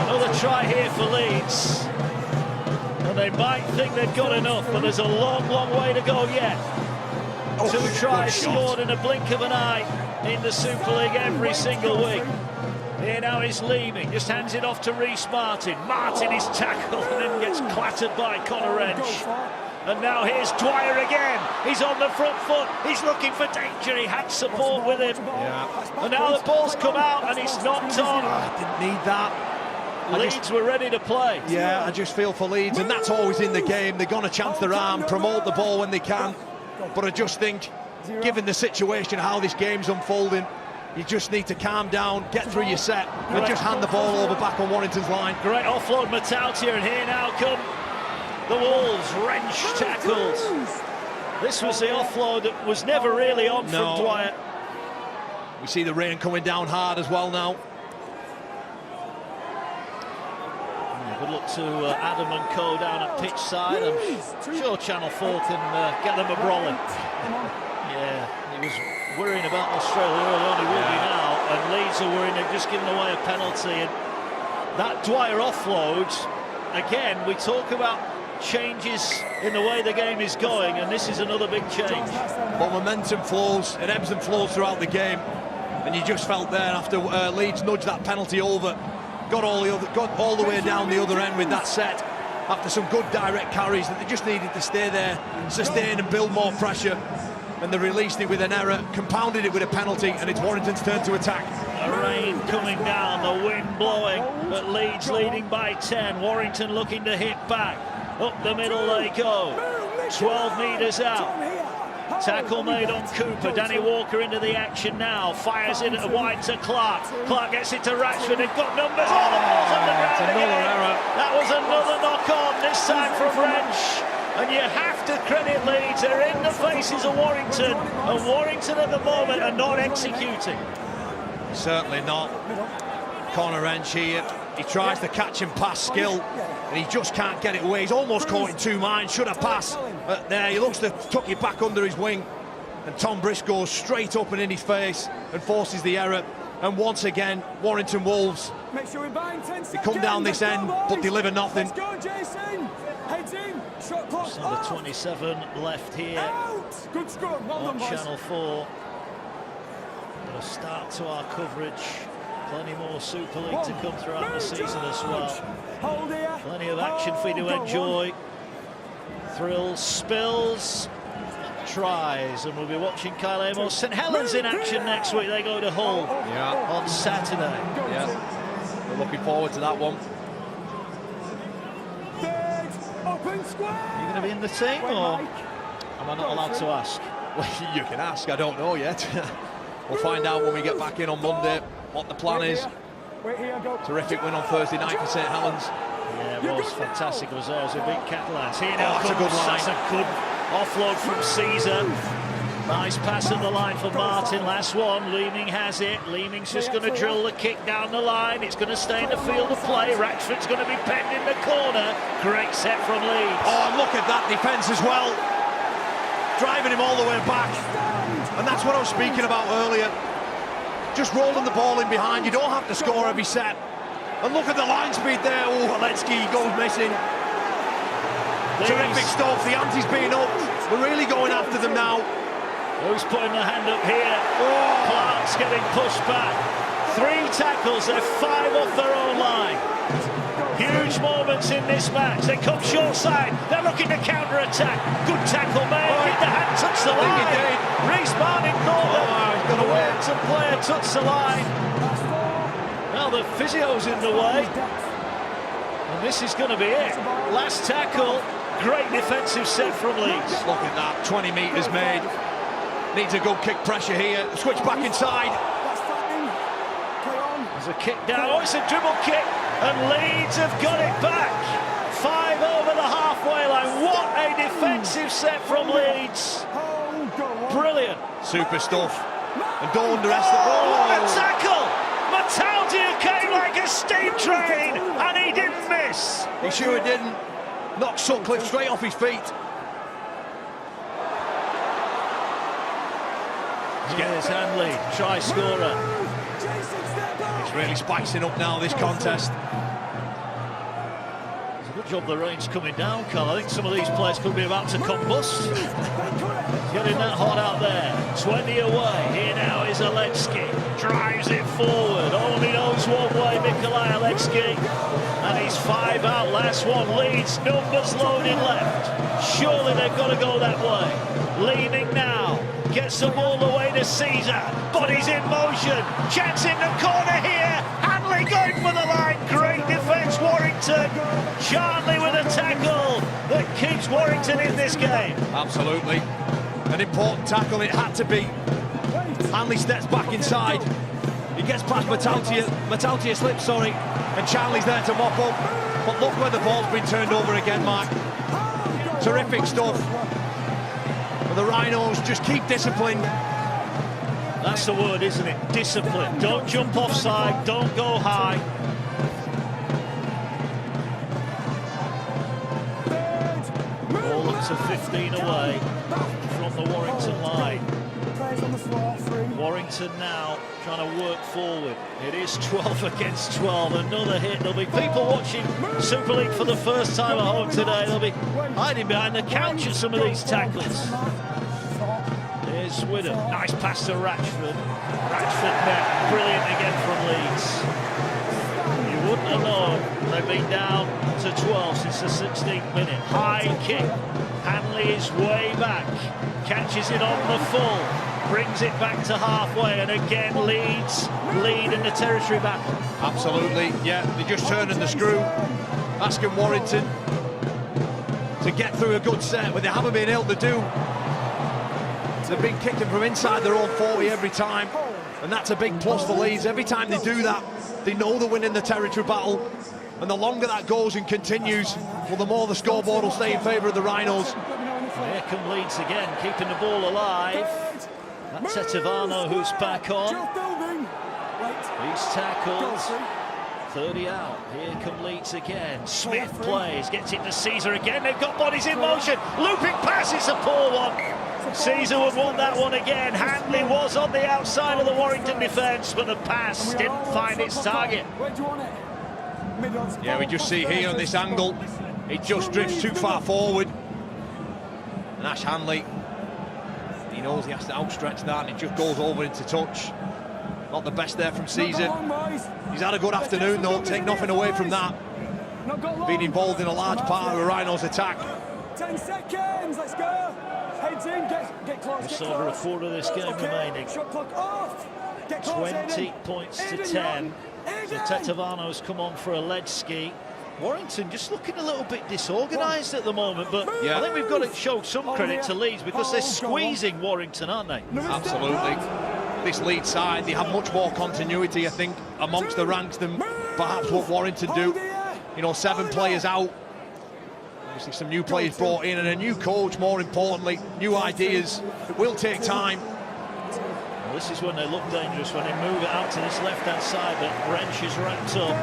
Another try here for Leeds. And they might think they've got enough, but there's a long, long way to go yet. 2 tries scored in a blink of an eye in the Super League every single week. Here now is Leeming, just hands it off to Reece Martin. Martin is tackled and then gets clattered by Conor Wrench. And now here's Dwyer again. He's on the front foot. He's looking for danger. He had support with him. Yeah. And now the ball's come out and he's knocked on. I didn't need that. Leeds were ready to play. Yeah, I just feel for Leeds, and that's always in the game. They're going to chance their arm, promote the ball when they can. But I just think, given the situation, how this game's unfolding, you just need to calm down, get through your set, and just hand the ball over back on Warrington's line. Great offload, Matautia, and here now come the Wolves. Wrench tackled. This was the offload that was never really on from Dwyer. We see the rain coming down hard as well now. Good luck to Adam and co down at pitch side. I'm sure Channel 4 can get them a brawling. Yeah, he was worrying about Australia early on, he will be now, and Leeds are worrying they've just given away a penalty. And that Dwyer offload, again, we talk about changes in the way the game is going, and this is another big change. But momentum flows, it ebbs and flows throughout the game, and you just felt there after Leeds nudged that penalty over, got all the way down the other end with that set, after some good direct carries, that they just needed to stay there, sustain and build more pressure. And they released it with an error, compounded it with a penalty, and it's Warrington's turn to attack. The rain coming down, the wind blowing, but Leeds leading by 10. Warrington looking to hit back. Up the middle they go. 12 metres out. Tackle made on Cooper. Danny Walker into the action now. Fires it wide to Clark. Clark gets it to Ratchford. They've got numbers. Oh, the ball's on the ground another again. error. That was another knock on, this time from Wrench. And you have to credit Leeds. They're in the faces of Warrington. And Warrington at the moment are not executing. Certainly not. Conor Wrench here. He tries to catch and pass skill, and he just can't get it away. He's almost caught in 2 minds. Should have passed. But there, he looks to tuck it back under his wing. And Tom Briscoe straight up and in his face and forces the error. And once again, Warrington Wolves, they come down this end but deliver nothing. Let's go, Jason. Heads in. Shot clock. So the 27 left here Out. Good scrum. Well on done, boys. Channel 4. But a start to our coverage. Plenty more Super League to come throughout the season as well. Plenty of action for you to enjoy. Thrills, spills, tries, and we'll be watching Kyle Amos. St Helens in action next week. They go to Hull on Saturday. Yeah, we're looking forward to that one. Are you going to be in the team, or am I not allowed to ask? Well, you can ask, I don't know yet. We'll find out when we get back in on Monday what the plan is. Terrific win on Thursday night for St Helens. Yeah, it was fantastic. It was a big Catalans. Here now that's a good line. That's a good offload from Caesar. Nice pass on the line for Martin. Last one. Leeming has it. Leeming's just going to drill the kick down the line. It's going to stay in the field of play. Ratchford's going to be penned in the corner. Great set from Leeds. Oh, look at that defence as well. Driving him all the way back. And that's what I was speaking about earlier. Just rolling the ball in behind. You don't have to score every set. And look at the line speed there. Oh, Aletsky goes missing. Terrific stuff. The ante's being up. We're really going after them now. Who's putting the hand up here? Oh. Clark's getting pushed back. 3 tackles. They're 5 off their own line. Huge moments in this match. They come short side. They're looking to counter-attack. Good tackle made. Did the hand touch the line? Reece Martin caught them. The Warrington player touched the line. Now the physio's in the way. And this is going to be it. Last tackle. Great defensive set from Leeds. Look at that. 20 metres made. Needs a good kick pressure here. Switch back inside. There's a kick down. Oh, it's a dribble kick. And Leeds have got it back. 5 over the halfway line. What a defensive set from Leeds. Brilliant. Super stuff. And don't underestimate. Oh, what a tackle! Mataldia came like a steam train, and he didn't miss. He sure didn't. Knocked Sutcliffe straight off his feet. Here's Hanley, try scorer. He's really spicing up now this contest. It's a good job the rain's coming down, Carl. I think some of these players could be about to combust. Getting that hot out there. 20 away. Here now is Aletsky. Drives it forward. Only knows one way, Nikolai Aletsky. And he's 5 out. Last one. Leeds, numbers loaded left. Surely they've got to go that way. Leaning now. Gets the ball away to Caesar. Bodies in motion. Chance in the corner here. Hanley going for the line. Great defence, Warrington. Charnley with a tackle that keeps Warrington in this game. Absolutely. An important tackle, it had to be. Hanley steps back inside. He gets past Mataltia slips, sorry. And Charnley's there to mop up. But look where the ball's been turned over again, Mike. Terrific stuff. But the Rhinos just keep disciplined. That's the word, isn't it? Discipline. Don't jump offside, don't go high. Ball up to 15 away from the Warrington line. Warrington now trying to work forward. It is 12 against 12. Another hit. There'll be people watching Super League for the first time at home today. They'll be hiding behind the couch at some of these tackles. Here's Swidden. Nice pass to Ratchford. Ratchford net. Brilliant again from Leeds. You wouldn't have known they've been down to 12 since the 16th minute. High kick. Hanley is way back. Catches it on the full. Brings it back to halfway, and again Leeds lead in the territory battle. Absolutely, yeah, they're just turning the screw, asking Warrington to get through a good set, but they haven't been able to do. They've been kicking from inside their own 40 every time, and that's a big plus for Leeds. Every time they do that, they know they're winning the territory battle, and the longer that goes and continues, well, the more the scoreboard will stay in favour of the Rhinos. Well, here come Leeds again, keeping the ball alive. That's Etevano who's back on. He's tackled. 30 out. Here come Leeds again. Smith plays, gets it to Caesar again. They've got bodies in motion. Looping pass, it's a poor one. Caesar would want that one again. Hanley was on the outside of the Warrington defence, but the pass didn't find its target. Yeah, we just see here on this angle, it just drifts too far forward. And Ash Hanley, he knows he has to outstretch that, and it just goes over into touch. Not the best there from Caesar. He's had a good afternoon though, take nothing away from that. Being involved in a large part of the Rhinos' attack. 10 seconds, let's go. Heads in, get close. Just over a quarter of this game remaining. Shot clock off. 20 points to 10. So Tetevano's come on for Aletsky. Warrington just looking a little bit disorganised at the moment, but yeah. I think we've got to show some credit to Leeds because they're squeezing Warrington, aren't they? Absolutely. this Leeds side. They have much more continuity, I think, amongst the ranks than perhaps what Warrington do. You know, 7 players out. Obviously some new players brought in and a new coach, more importantly, new ideas. It will take time. Well, this is when they look dangerous, when they move it out to this left-hand side, but Wrench is wrapped up.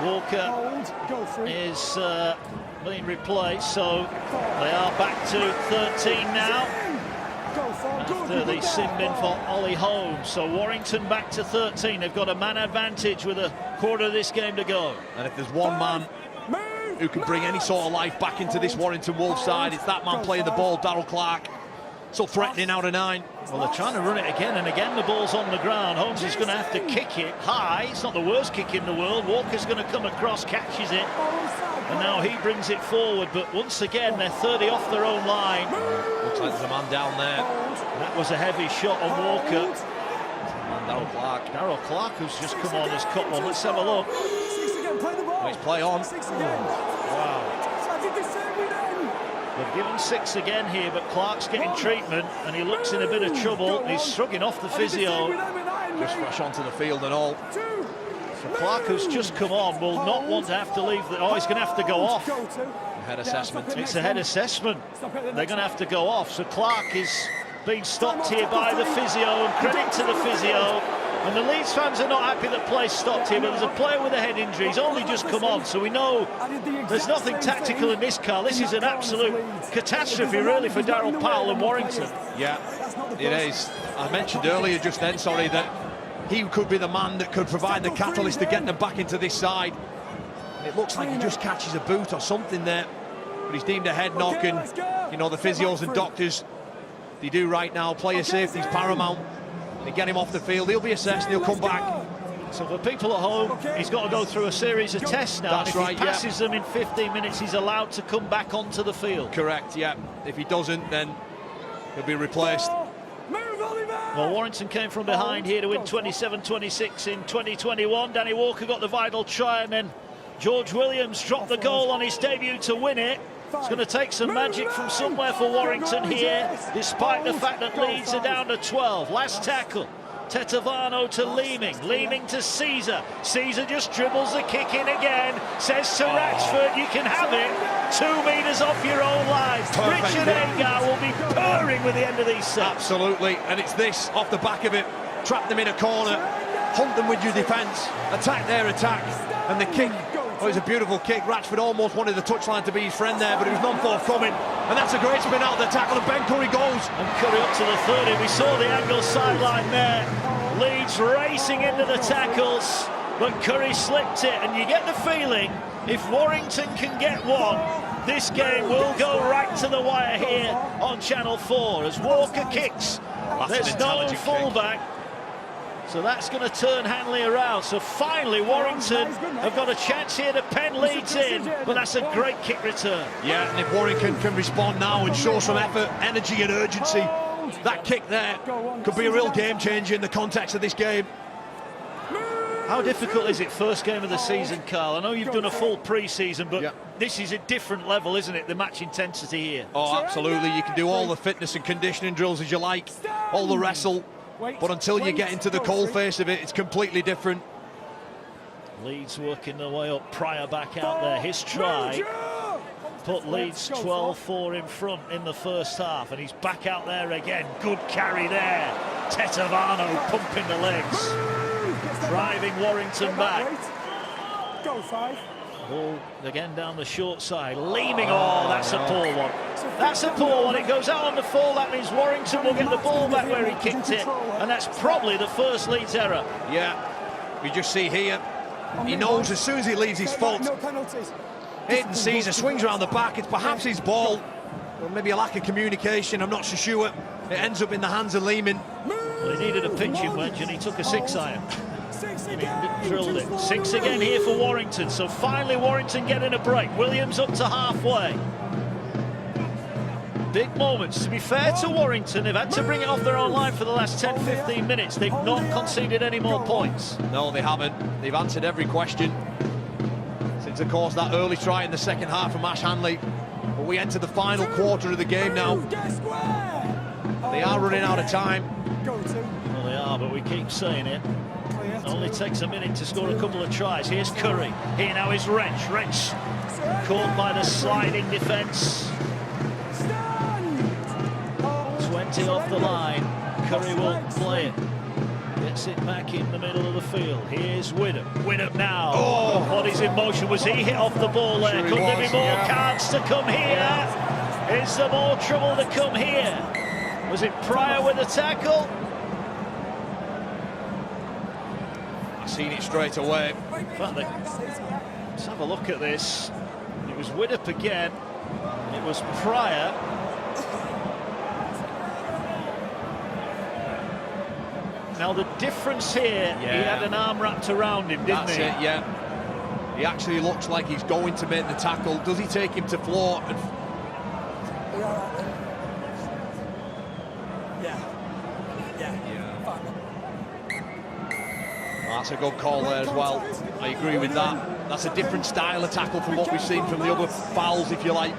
Walker is being replaced, so they are back to 13 now. After the sin bin for Ollie Holmes, so Warrington back to 13. They've got a man advantage with a quarter of this game to go. And if there's one man who can bring any sort of life back into this Warrington Wolves side, it's that man playing the ball, Darrell Clarke. So threatening out of 9. Well, they're trying to run it again and again. The ball's on the ground. Holmes is going to have to kick it high. It's not the worst kick in the world. Walker's going to come across, catches it, and now he brings it forward. But once again, they're 30 off their own line. Looks like there's a man down there. That was a heavy shot on Walker. And Darrell Clarke. Darrell Clarke, who's just come on, has cut one. Let's have a look. Nice play on. Wow. They've given 6 again here, but Clark's getting treatment, and he looks in a bit of trouble. He's shrugging off the physio. Just rush onto the field and all. So Clarke, who's just come on, will not want to have to leave. Oh, he's going to have to go off. Head assessment. It's a head assessment. They're going to have to go off. So Clarke is being stopped here by the physio, and credit to the physio. And the Leeds fans are not happy that play stopped here, but there's a player with a head injury. He's only just come on, so we know there's nothing tactical in this, Carl. This is an absolute catastrophe, really, for Darrell Powell and Warrington. Yeah, it is. I mentioned earlier just then, sorry, that he could be the man that could provide the catalyst to get them back into this side. And it looks like he just catches a boot or something there, but he's deemed a head knock, and, you know, the physios and doctors, they do right now. Player safety is paramount. They get him off the field, he'll be assessed and he'll come back. So for people at home, he's got to go through a series of tests now. That's right, if he passes them in 15 minutes, he's allowed to come back onto the field. Correct, yeah. If he doesn't, then he'll be replaced. Well, Warrington came from behind here to win 27-26 in 2021. Danny Walker got the vital try, and then George Williams dropped the goal on his debut to win it. It's going to take some magic from somewhere for Warrington here, despite the fact that Leeds are down to 12. Last tackle, Tetevano to Leeming to Caesar. Caesar just dribbles the kick in again, says to Ratchford, you can have it, 2 metres off your own line. Richard Agar will be purring with the end of these sets. Absolutely, and it's this, off the back of it, trap them in a corner, hunt them with your defence, attack their attack, and the kick. Oh, it was a beautiful kick. Ratchford almost wanted the touchline to be his friend there, but it was none forthcoming. And that's a great spin out of the tackle, and Ben Curry goes. And Curry up to the 30. We saw the angle sideline there. Leeds racing into the tackles, but Curry slipped it. And you get the feeling, if Warrington can get one, this game will go right to the wire here on Channel 4. As Walker kicks, there's no fullback. So that's going to turn Hanley around. So finally, Warrington have got a chance here to pen Leeds in, but that's a great kick return. Yeah, and if Warrington can respond now and show some effort, energy and urgency, that kick there could be a real game changer in the context of this game. How difficult is it, first game of the season, Carl? I know you've done a full pre-season, but this is a different level, isn't it, the match intensity here? Oh, absolutely. You can do all the fitness and conditioning drills as you like, all the wrestle, but until you get into the cold face of it, it's completely different. Leeds working their way up, Pryor back out there. His try put Leeds 12-4 in front in the first half, and he's back out there again. Good carry there. Tetevano pumping the legs, driving Warrington back. Go 5. Ball again down the short side. Leeming, oh, that's a poor one. That's a poor one. It goes out on the fall. That means Warrington will get the ball back where he kicked it, and that's probably the first Leeds error. Yeah, you just see here, he knows as soon as he leaves his foot, Hayden Caesar swings around the back. It's perhaps his ball, or maybe a lack of communication. I'm not so sure. It ends up in the hands of Leeming. Well, he needed a pinching wedge, and he took a 6-iron. And he drilled it. 6 again here for Warrington. So finally Warrington getting a break. Williams up to halfway. Big moments. To be fair to Warrington, they've had to bring it off their own line for the last 10-15 minutes. They've not conceded any more points. No, they haven't. They've answered every question since, of course, that early try in the second half from Ash Hanley. But we enter the final quarter of the game now. They are running out of time. Go to. Well, they are, but we keep saying it. It only takes a minute to score a couple of tries. Here's Curry. Here now is Wrench. Wrench caught by the sliding defence. 20 off the line. Curry will play it. Gets it back in the middle of the field. Here's Widham. Widham now. Oh, body's in motion. Was he hit off the ball there? Could there be more cards to come here? Is there more trouble to come here? Was it Pryor with the tackle? I've seen it straight away. In fact, let's have a look at this. It was Widham again. It was Pryor. Now the difference here, he had an arm wrapped around him, didn't he? That's it, yeah. He actually looks like he's going to make the tackle. Does he take him to floor? And that's a good call there as well. I agree with that. That's a different style of tackle from what we've seen from the other fouls, if you like.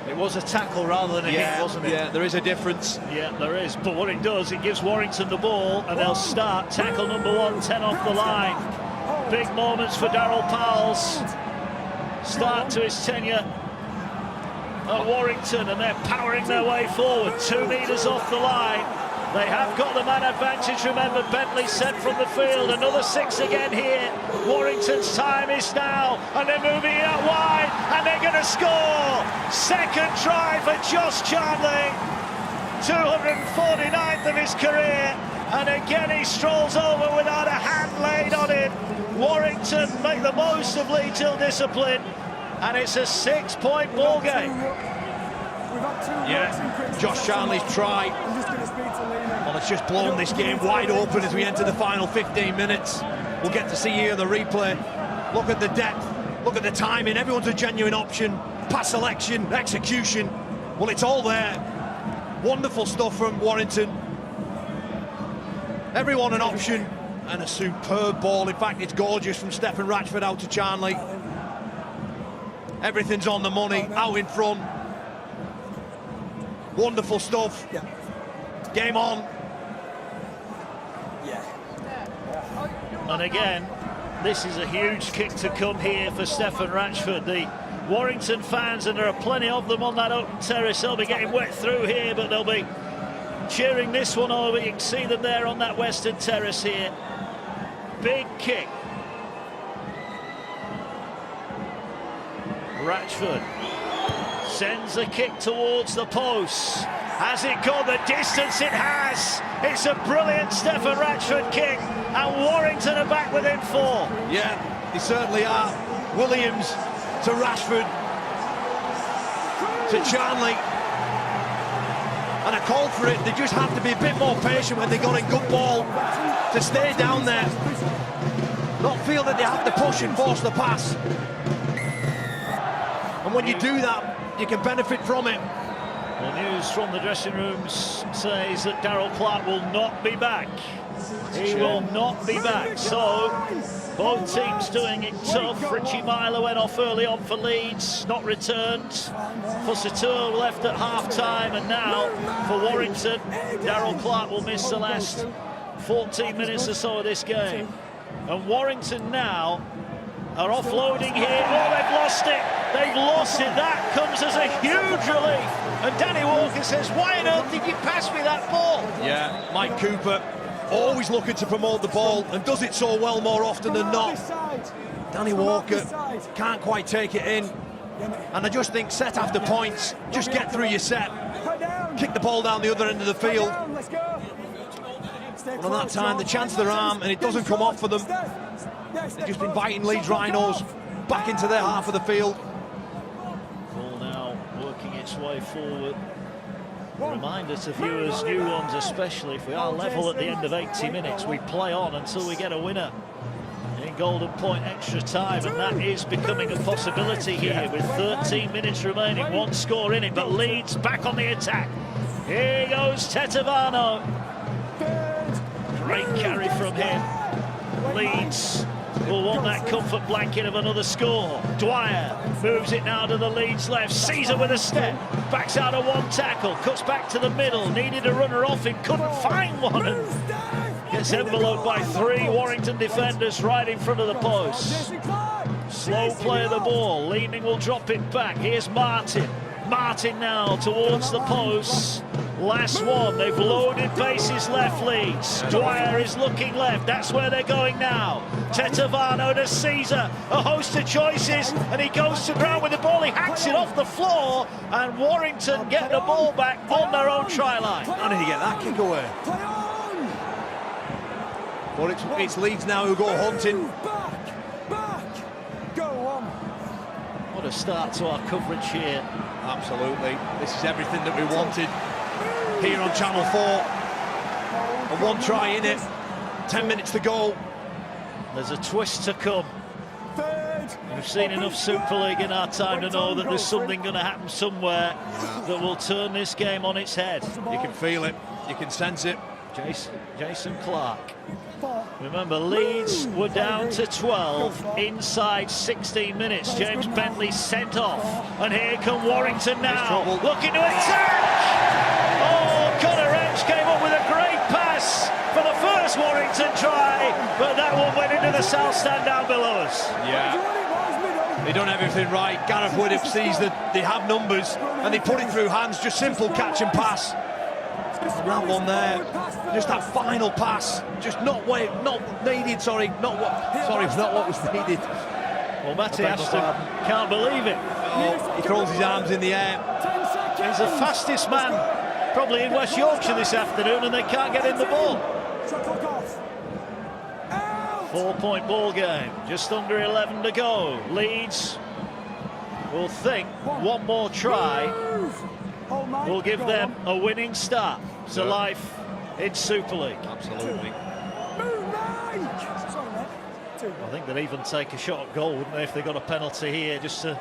It was a tackle rather than a hit, wasn't it? Yeah, there is a difference. Yeah, there is. But what it does, it gives Warrington the ball, and they'll start tackle number 1, 10 off the line. Big moments for Daryl Powell's start to his tenure at Warrington, and they're powering their way forward. 2 metres off the line. They have got the man advantage. Remember, Bentley sent from the field. Another 6 again here. Warrington's time is now, and they're moving it out wide, and they're going to score. Second try for Josh Charnley. 249th of his career, and again he strolls over without a hand laid on him. Warrington make the most of Leeds ill-discipline, and it's a 6-point ball game. Yeah, Josh Charnley's try. Well, it's just blown this game wide open as we enter the final 15 minutes. We'll get to see here the replay. Look at the depth, look at the timing. Everyone's a genuine option. Pass selection, execution. Well, it's all there. Wonderful stuff from Warrington. Everyone an option, and a superb ball. In fact, it's gorgeous from Stephen Ratchford out to Charnley. Everything's on the money, out in front. Wonderful stuff. Game on. And again, this is a huge kick to come here for Stephen Ratchford. The Warrington fans, and there are plenty of them on that open terrace, they'll be getting wet through here, but they'll be cheering this one over. You can see them there on that western terrace here. Big kick. Ratchford sends the kick towards the post. Has it gone the distance? It has. It's a brilliant Stephen Ratchford kick, and Warrington are back within 4. Yeah, they certainly are. Williams to Rashford, to Charnley, and a call for it. They just have to be a bit more patient when they got in good ball to stay down there, not feel that they have to push and force the pass. And when you do that, you can benefit from it. The news from the dressing rooms says that Daryl Clark will not be back. He will not be back. So both teams doing it tough. Richie Myler went off early on for Leeds, not returned. Fussatur left at half-time, and now for Warrington, Daryl Clark will miss the last 14 minutes or so of this game. And Warrington now are offloading here. Oh, they've lost it. They've lost it. That comes as a huge relief. And Danny Walker says, why on earth did you pass me that ball? Yeah, Mike Cooper always looking to promote the ball, and does it so well more often than not. Danny Walker can't quite take it in. And I just think set after points, just get through your set. Kick the ball down the other end of the field. Well, at that time, the chance their arm, and it doesn't come off for them. They're just inviting Leeds Rhinos back into their half of the field. Ball now working its way forward. A reminder to viewers, new ones especially, if we are level at the end of 80 minutes, we play on until we get a winner in Golden Point extra time, and that is becoming a possibility here with 13 minutes remaining, 1 score in it, but Leeds back on the attack. Here goes Tetevano. Great carry from him. Leeds will want that comfort blanket of another score. Dwyer moves it now to the Leeds left. Caesar with a step, backs out of one tackle, cuts back to the middle, needed a runner off him, couldn't find one, and gets enveloped by 3 Warrington defenders right in front of the post. Slow play of the ball, Leeming will drop it back. Here's Martin. Martin now towards the post. Last one, they've loaded bases left, Leeds. Dwyer is looking left, that's where they're going now. Tetevano to Caesar, a host of choices, and he goes to ground with the ball, he hacks it off the floor, and Warrington get the ball back on their own try line. How did he get that kick away? Well, it's Leeds now who go hunting. What a start to our coverage here. Absolutely, this is everything that we wanted here on Channel 4. And 1 try in it, 10 minutes to go. There's a twist to come. We've seen enough Super League in our time to know that there's something going to happen somewhere that will turn this game on its head. You can feel it, you can sense it. Jason Clark. Remember, Leeds were down to 12 inside 16 minutes. James Bentley sent off, and here come Warrington now, looking to attack. Oh, Connor Edge came up with a great pass for the first Warrington try, but that one went into the south stand down below us. Yeah, they done everything right. Gareth Widdop sees that they have numbers, and they put it through hands, just simple catch and pass. That one there, just that final pass, just not needed. Sorry, not what was needed. Well, Matty Ashton can't believe it. Oh, he throws his arms in the air. He's the fastest man probably in West Yorkshire this afternoon, and they can't get in the ball. 4-point ball game, just under 11 to go. Leeds will think 1 more try will give them a winning start to life in Super League. Absolutely. I think they'd even take a shot at goal, wouldn't they, if they got a penalty here, just to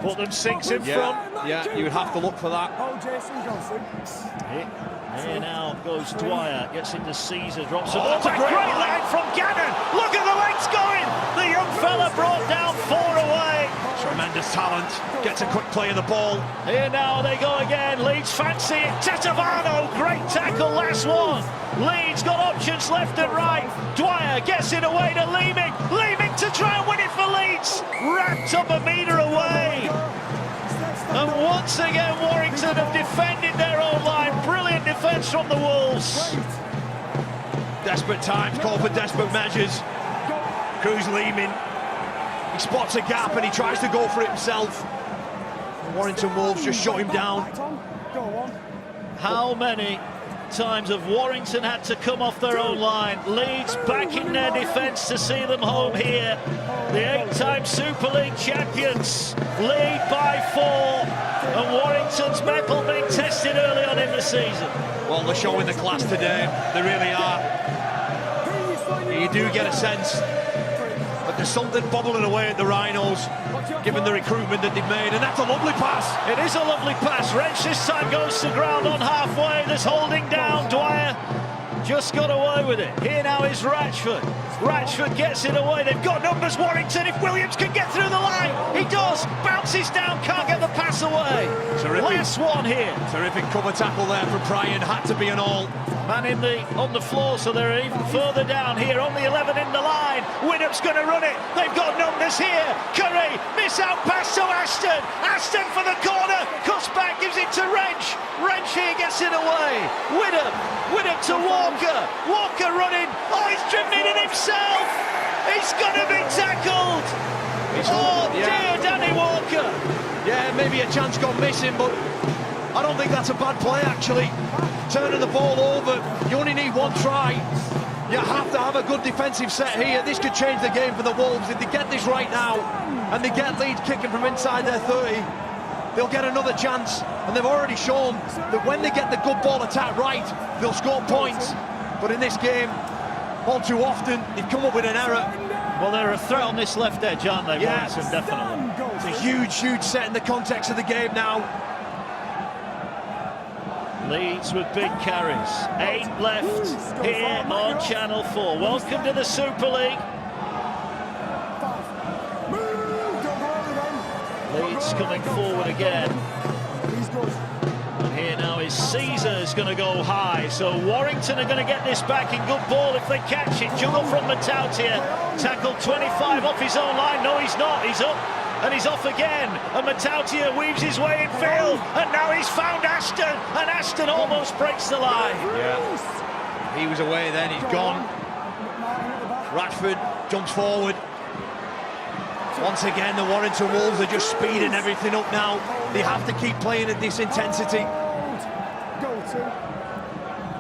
put them 6 in front. Yeah, you would have to look for that. Here now goes Dwyer, gets into Caesar, drops the ball. That's a great line from Gannon. Look at the legs going. The young fella brought down 4 away. Tremendous talent, gets a quick play of the ball. Here now they go again, Leeds fancy it. Tetevano, great tackle, last one. Leeds got options left and right. Dwyer gets it away to Leeming. Leeming to try and win it for Leeds. Wrapped up a metre away. And once again Warrington have defended their own line. Brilliant defence from the Wolves. Desperate times call for desperate measures. Cruz Leeming, he spots a gap and he tries to go for it himself. The Warrington Wolves just shut him down. How many times have Warrington had to come off their own line? Leeds back in their defence to see them home here. The 8-time Super League champions lead by 4, and Warrington's mettle being tested early on in the season. Well, they're showing the class today, they really are. You do get a sense that there's something bubbling away at the Rhinos, given the recruitment that they've made, and that's a lovely pass. It is a lovely pass. Wrench this time goes to ground on halfway. There's holding down. Dwyer just got away with it. Here now is Ratchford. Ratchford gets it away. They've got numbers, Warrington. If Williams can get through the line, he does. Bounces down, can't get the pass away. Terrific. Last one here. Terrific cover tackle there from Pryan. Had to be an all. Man on the floor, so they're even further down here. Only 11 in the line. Widdop's going to run it. They've got numbers here. Curry, miss out pass to Ashton. Ashton for the corner. Cuts back, gives it to Wrench. Wrench here gets it away. Widdop to Walker. Walker running. Oh, he's driven it in himself. He's going to be tackled. Oh dear, Danny Walker. Yeah, maybe a chance gone missing, but I don't think that's a bad play, actually. Turning the ball over, you only need 1 try. You have to have a good defensive set here. This could change the game for the Wolves. If they get this right now, and they get Leeds kicking from inside their 30, they'll get another chance. And they've already shown that when they get the good ball attack right, they'll score points. But in this game, all too often, they've come up with an error. Well, they're a threat on this left edge, aren't they, Yes. Warrington, definitely. It's a huge, huge set in the context of the game now. Leeds with big carries. 8 left here on Channel 4. Welcome to the Super League. Leeds coming forward again. And here now is Caesar's going to go high. So Warrington are going to get this back in good ball if they catch it. Juggle from Matautia. Tackled 25 off his own line. No, he's not. He's up. And he's off again, and Matautia weaves his way in field, and now he's found Ashton, and Ashton almost breaks the line. Yeah, he was away then, he's gone. Rashford jumps forward. Once again, the Warrington Wolves are just speeding everything up now. They have to keep playing at this intensity.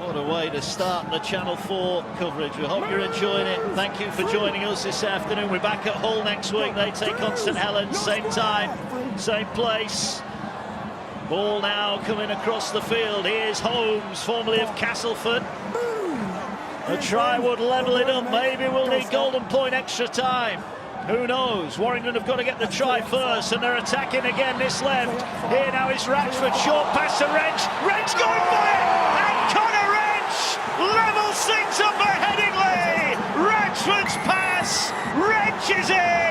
What a way to start the Channel 4 coverage. We hope you're enjoying it. Thank you for joining us this afternoon. We're back at Hull next week. They take on St Helens, same time, same place. Ball now coming across the field. Here's Holmes, formerly of Castleford. A try would level it up. Maybe we'll need golden point extra time. Who knows? Warrington have got to get the try first, and they're attacking again this left. Here now is Ratchford, short pass to Wrench. Wrench going for it! And Connor Wrench levels things up for Headingley. Ratchford's pass, Wrench is in,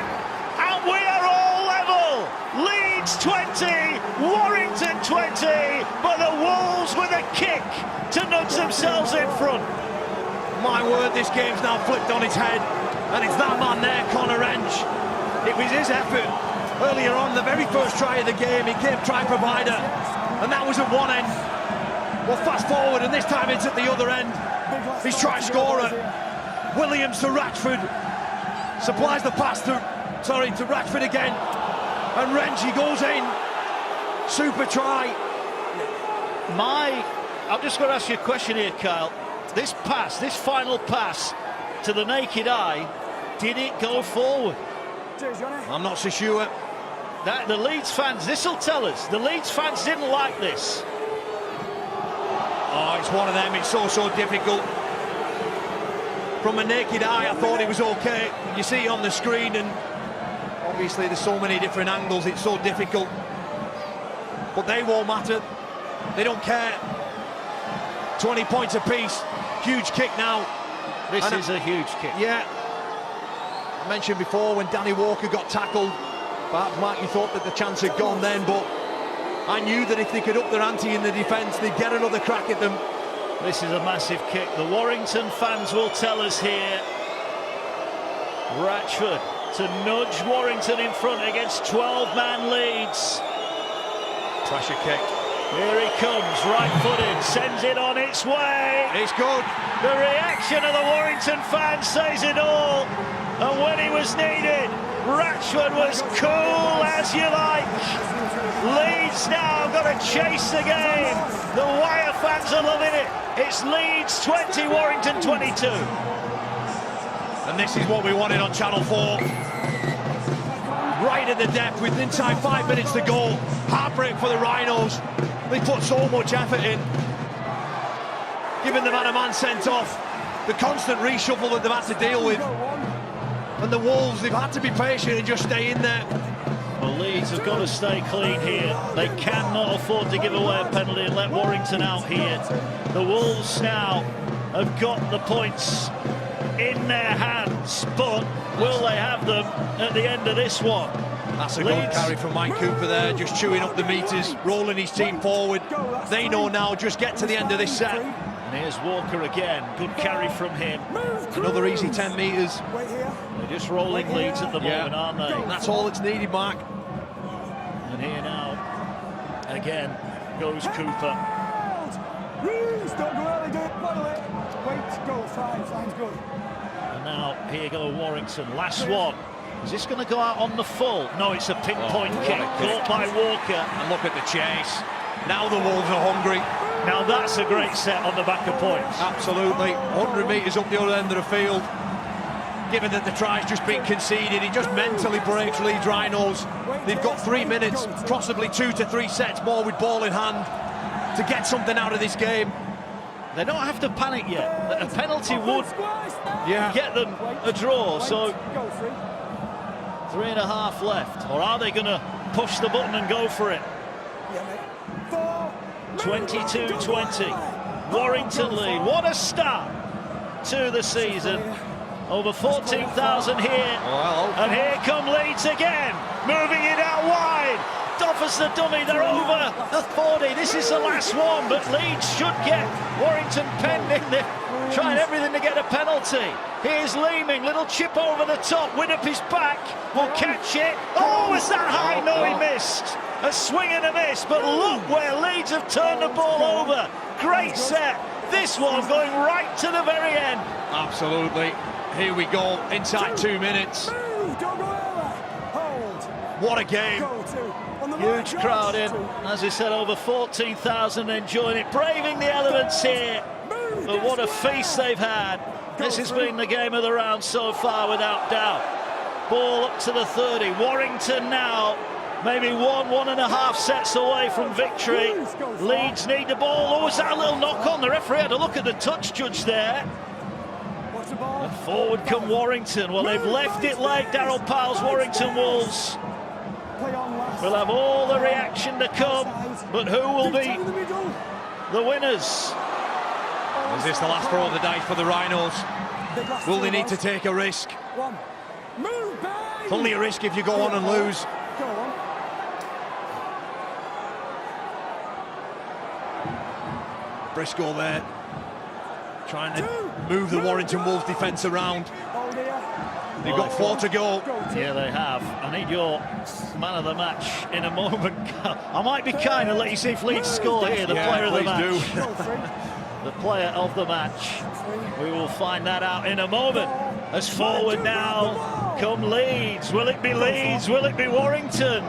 and we are all level. Leeds 20, Warrington 20, but the Wolves with a kick to nudge themselves in front. My word, this game's now flipped on its head. And it's that man there, Connor Wrench. It was his effort earlier on, the very first try of the game. He came try provider, and that was at one end. Well, fast forward, and this time it's at the other end. He's try scorer. Williams to Ratchford. Supplies the pass to Ratchford again. And Wrench, he goes in. Super try. I'm just going to ask you a question here, Kyle. This pass, this final pass, to the naked eye, did it go forward? I'm not so sure. That the Leeds fans, this will tell us, the Leeds fans didn't like this. Oh, it's one of them, it's so difficult. From a naked eye, I thought it was okay. You see it on the screen, and obviously there's so many different angles, it's so difficult. But they won't matter. They don't care. 20 points apiece. Huge kick now. This is a huge kick. Yeah. I mentioned before when Danny Walker got tackled, perhaps, Mark, you thought that the chance had gone then, but I knew that if they could up their ante in the defence, they'd get another crack at them. This is a massive kick. The Warrington fans will tell us here. Ratchford to nudge Warrington in front against 12-man Leeds. Pressure kick. Here he comes, right-footed, sends it on its way. It's good. The reaction of the Warrington fans says it all. And when he was needed, Ratchford was cool as you like. Leeds now got to chase the game. The Wire fans are loving it. It's Leeds 20, Warrington 22. And this is what we wanted on Channel 4. Right at the depth with inside 5 minutes to go. Heartbreak for the Rhinos. They put so much effort in. Giving the man-a-man sent off. The constant reshuffle that they've had to deal with. And the Wolves, they've had to be patient and just stay in there. Well, Leeds have got to stay clean here. They cannot afford to give away a penalty and let Warrington out here. The Wolves now have got the points in their hands, but will they have them at the end of this one? That's a good carry from Mike Cooper there, just chewing up the meters, rolling his team forward. They know now, just get to the end of this set. And here's Walker again, good carry from him. Another easy 10 metres. They're just rolling Leeds at the moment, aren't they? That's all that's needed, Mark. And here now, again, goes Cooper. And now, here go Warrington, last one. Is this going to go out on the full? No, it's a pinpoint kick, caught by Walker. And look at the chase. Now the Wolves are hungry. Now that's a great set on the back of points. Absolutely. 100 metres up the other end of the field. Given that the try's just been conceded, it just mentally breaks Leeds Rhinos. They've got 3 minutes, possibly 2 to 3 sets more with ball in hand to get something out of this game. They don't have to panic yet. A penalty would get them a draw, so 3.5 left. Or are they going to push the button and go for it? 22-20. Warrington lead. What a start to the season. Over 14,000 here. Oh, and here come Leeds again. Moving it out wide. kicked off as the dummy. They're over the 40. This is the last one, but Leeds should get Warrington penned in. They're trying everything to get a penalty. Here's Leeming, little chip over the top. Widdop is back, will catch it. Oh, was that high? No, he missed. A swing and a miss, but look where Leeds have turned the ball over. Great set. This one going right to the very end. Absolutely. Here we go, inside 2 minutes. What a game. Huge crowd in. As I said, over 14,000 enjoying it, braving the elements here. But what a feast they've had. This has been the game of the round so far, without doubt. Ball up to the 30. Warrington now maybe 1.5 sets away from victory. Leeds need the ball. Oh, was that a little knock on? The referee had a look at the touch judge there. And forward come Warrington. Well, they've left it late, Darryl Powell's Warrington Wolves. We'll have all the reaction to come, but who will be the winners? Is this the last throw of the dice for the Rhinos? Will they need to take a risk? It's only a risk if you go on and lose. Briscoe there, trying to move the Warrington Wolves defence around. They've got 4 to go. Yeah, they have. I need your man of the match in a moment. I might be kind and let you see if Leeds score here. The player of the match. The player of the match. We will find that out in a moment. As forward now come Leeds. Will it be Leeds? Will it be Warrington?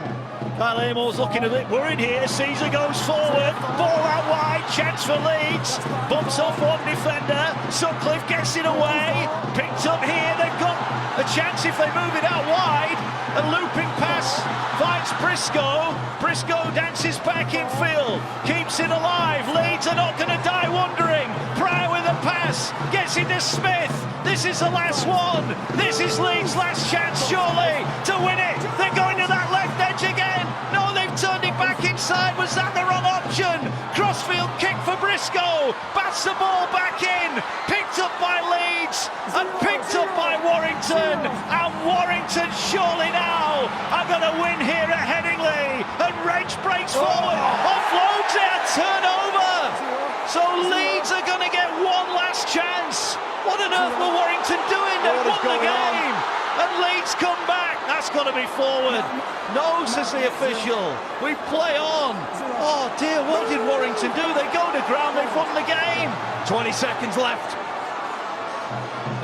Kyle Amor's looking a bit worried here. Caesar goes forward. Ball out wide. Chance for Leeds. Bumps off one defender. Sutcliffe gets it away. Picked up here. They've got a chance if they move it out wide. A looping pass finds Briscoe. Briscoe dances back in field. Keeps it alive. Leeds are not going to die wondering. Pryor with a pass. Gets it to Smith. This is the last one. This is Leeds' last chance, surely, to win it. They're going to that left edge again. No, they've turned it back inside. Was that the wrong option? Crossfield kick for Briscoe. Bats the ball back in. Picked up by Leeds and picked up by Warrington. And Warrington surely now are going to win here at Headingley. And Reg breaks forward. Offloads it. Turnover. So Leeds are going to get one last chance. What on earth were Warrington doing? They won the game. And Leeds come back. That's got to be forward. No, says the official. We play on. Oh dear, what did Warrington do? They go to ground, they've won the game. 20 seconds left.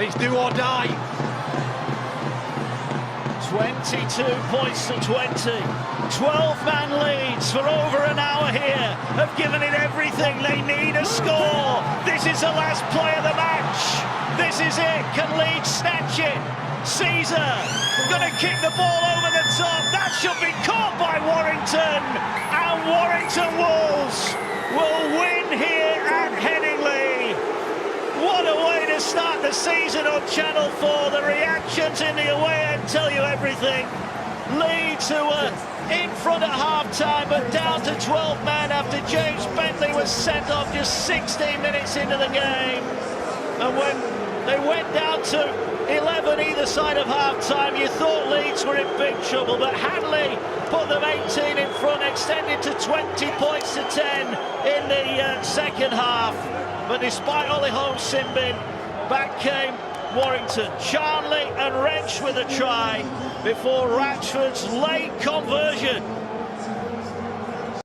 It's do or die. 22 points to 20. 12-man leads for over an hour here. Have given it everything. They need a score. This is the last play of the match. This is it. Can Leeds snatch it? Caesar going to kick the ball over the top. That should be caught by Warrington. And Warrington Wolves will win here at Headingley. What a way to start the season on Channel 4. The reactions in the away end tell you everything. Leeds, who were in front at half-time, but down to 12 men after James Bentley was sent off just 16 minutes into the game. And when they went down to 11 either side of half-time, you thought Leeds were in big trouble, but Hadley put them 18 in front, extended to 20 points to 10 in the second half. But despite Ollie Holmes' sin bin, back came Warrington. Charnley and Wrench with a try before Ratchford's late conversion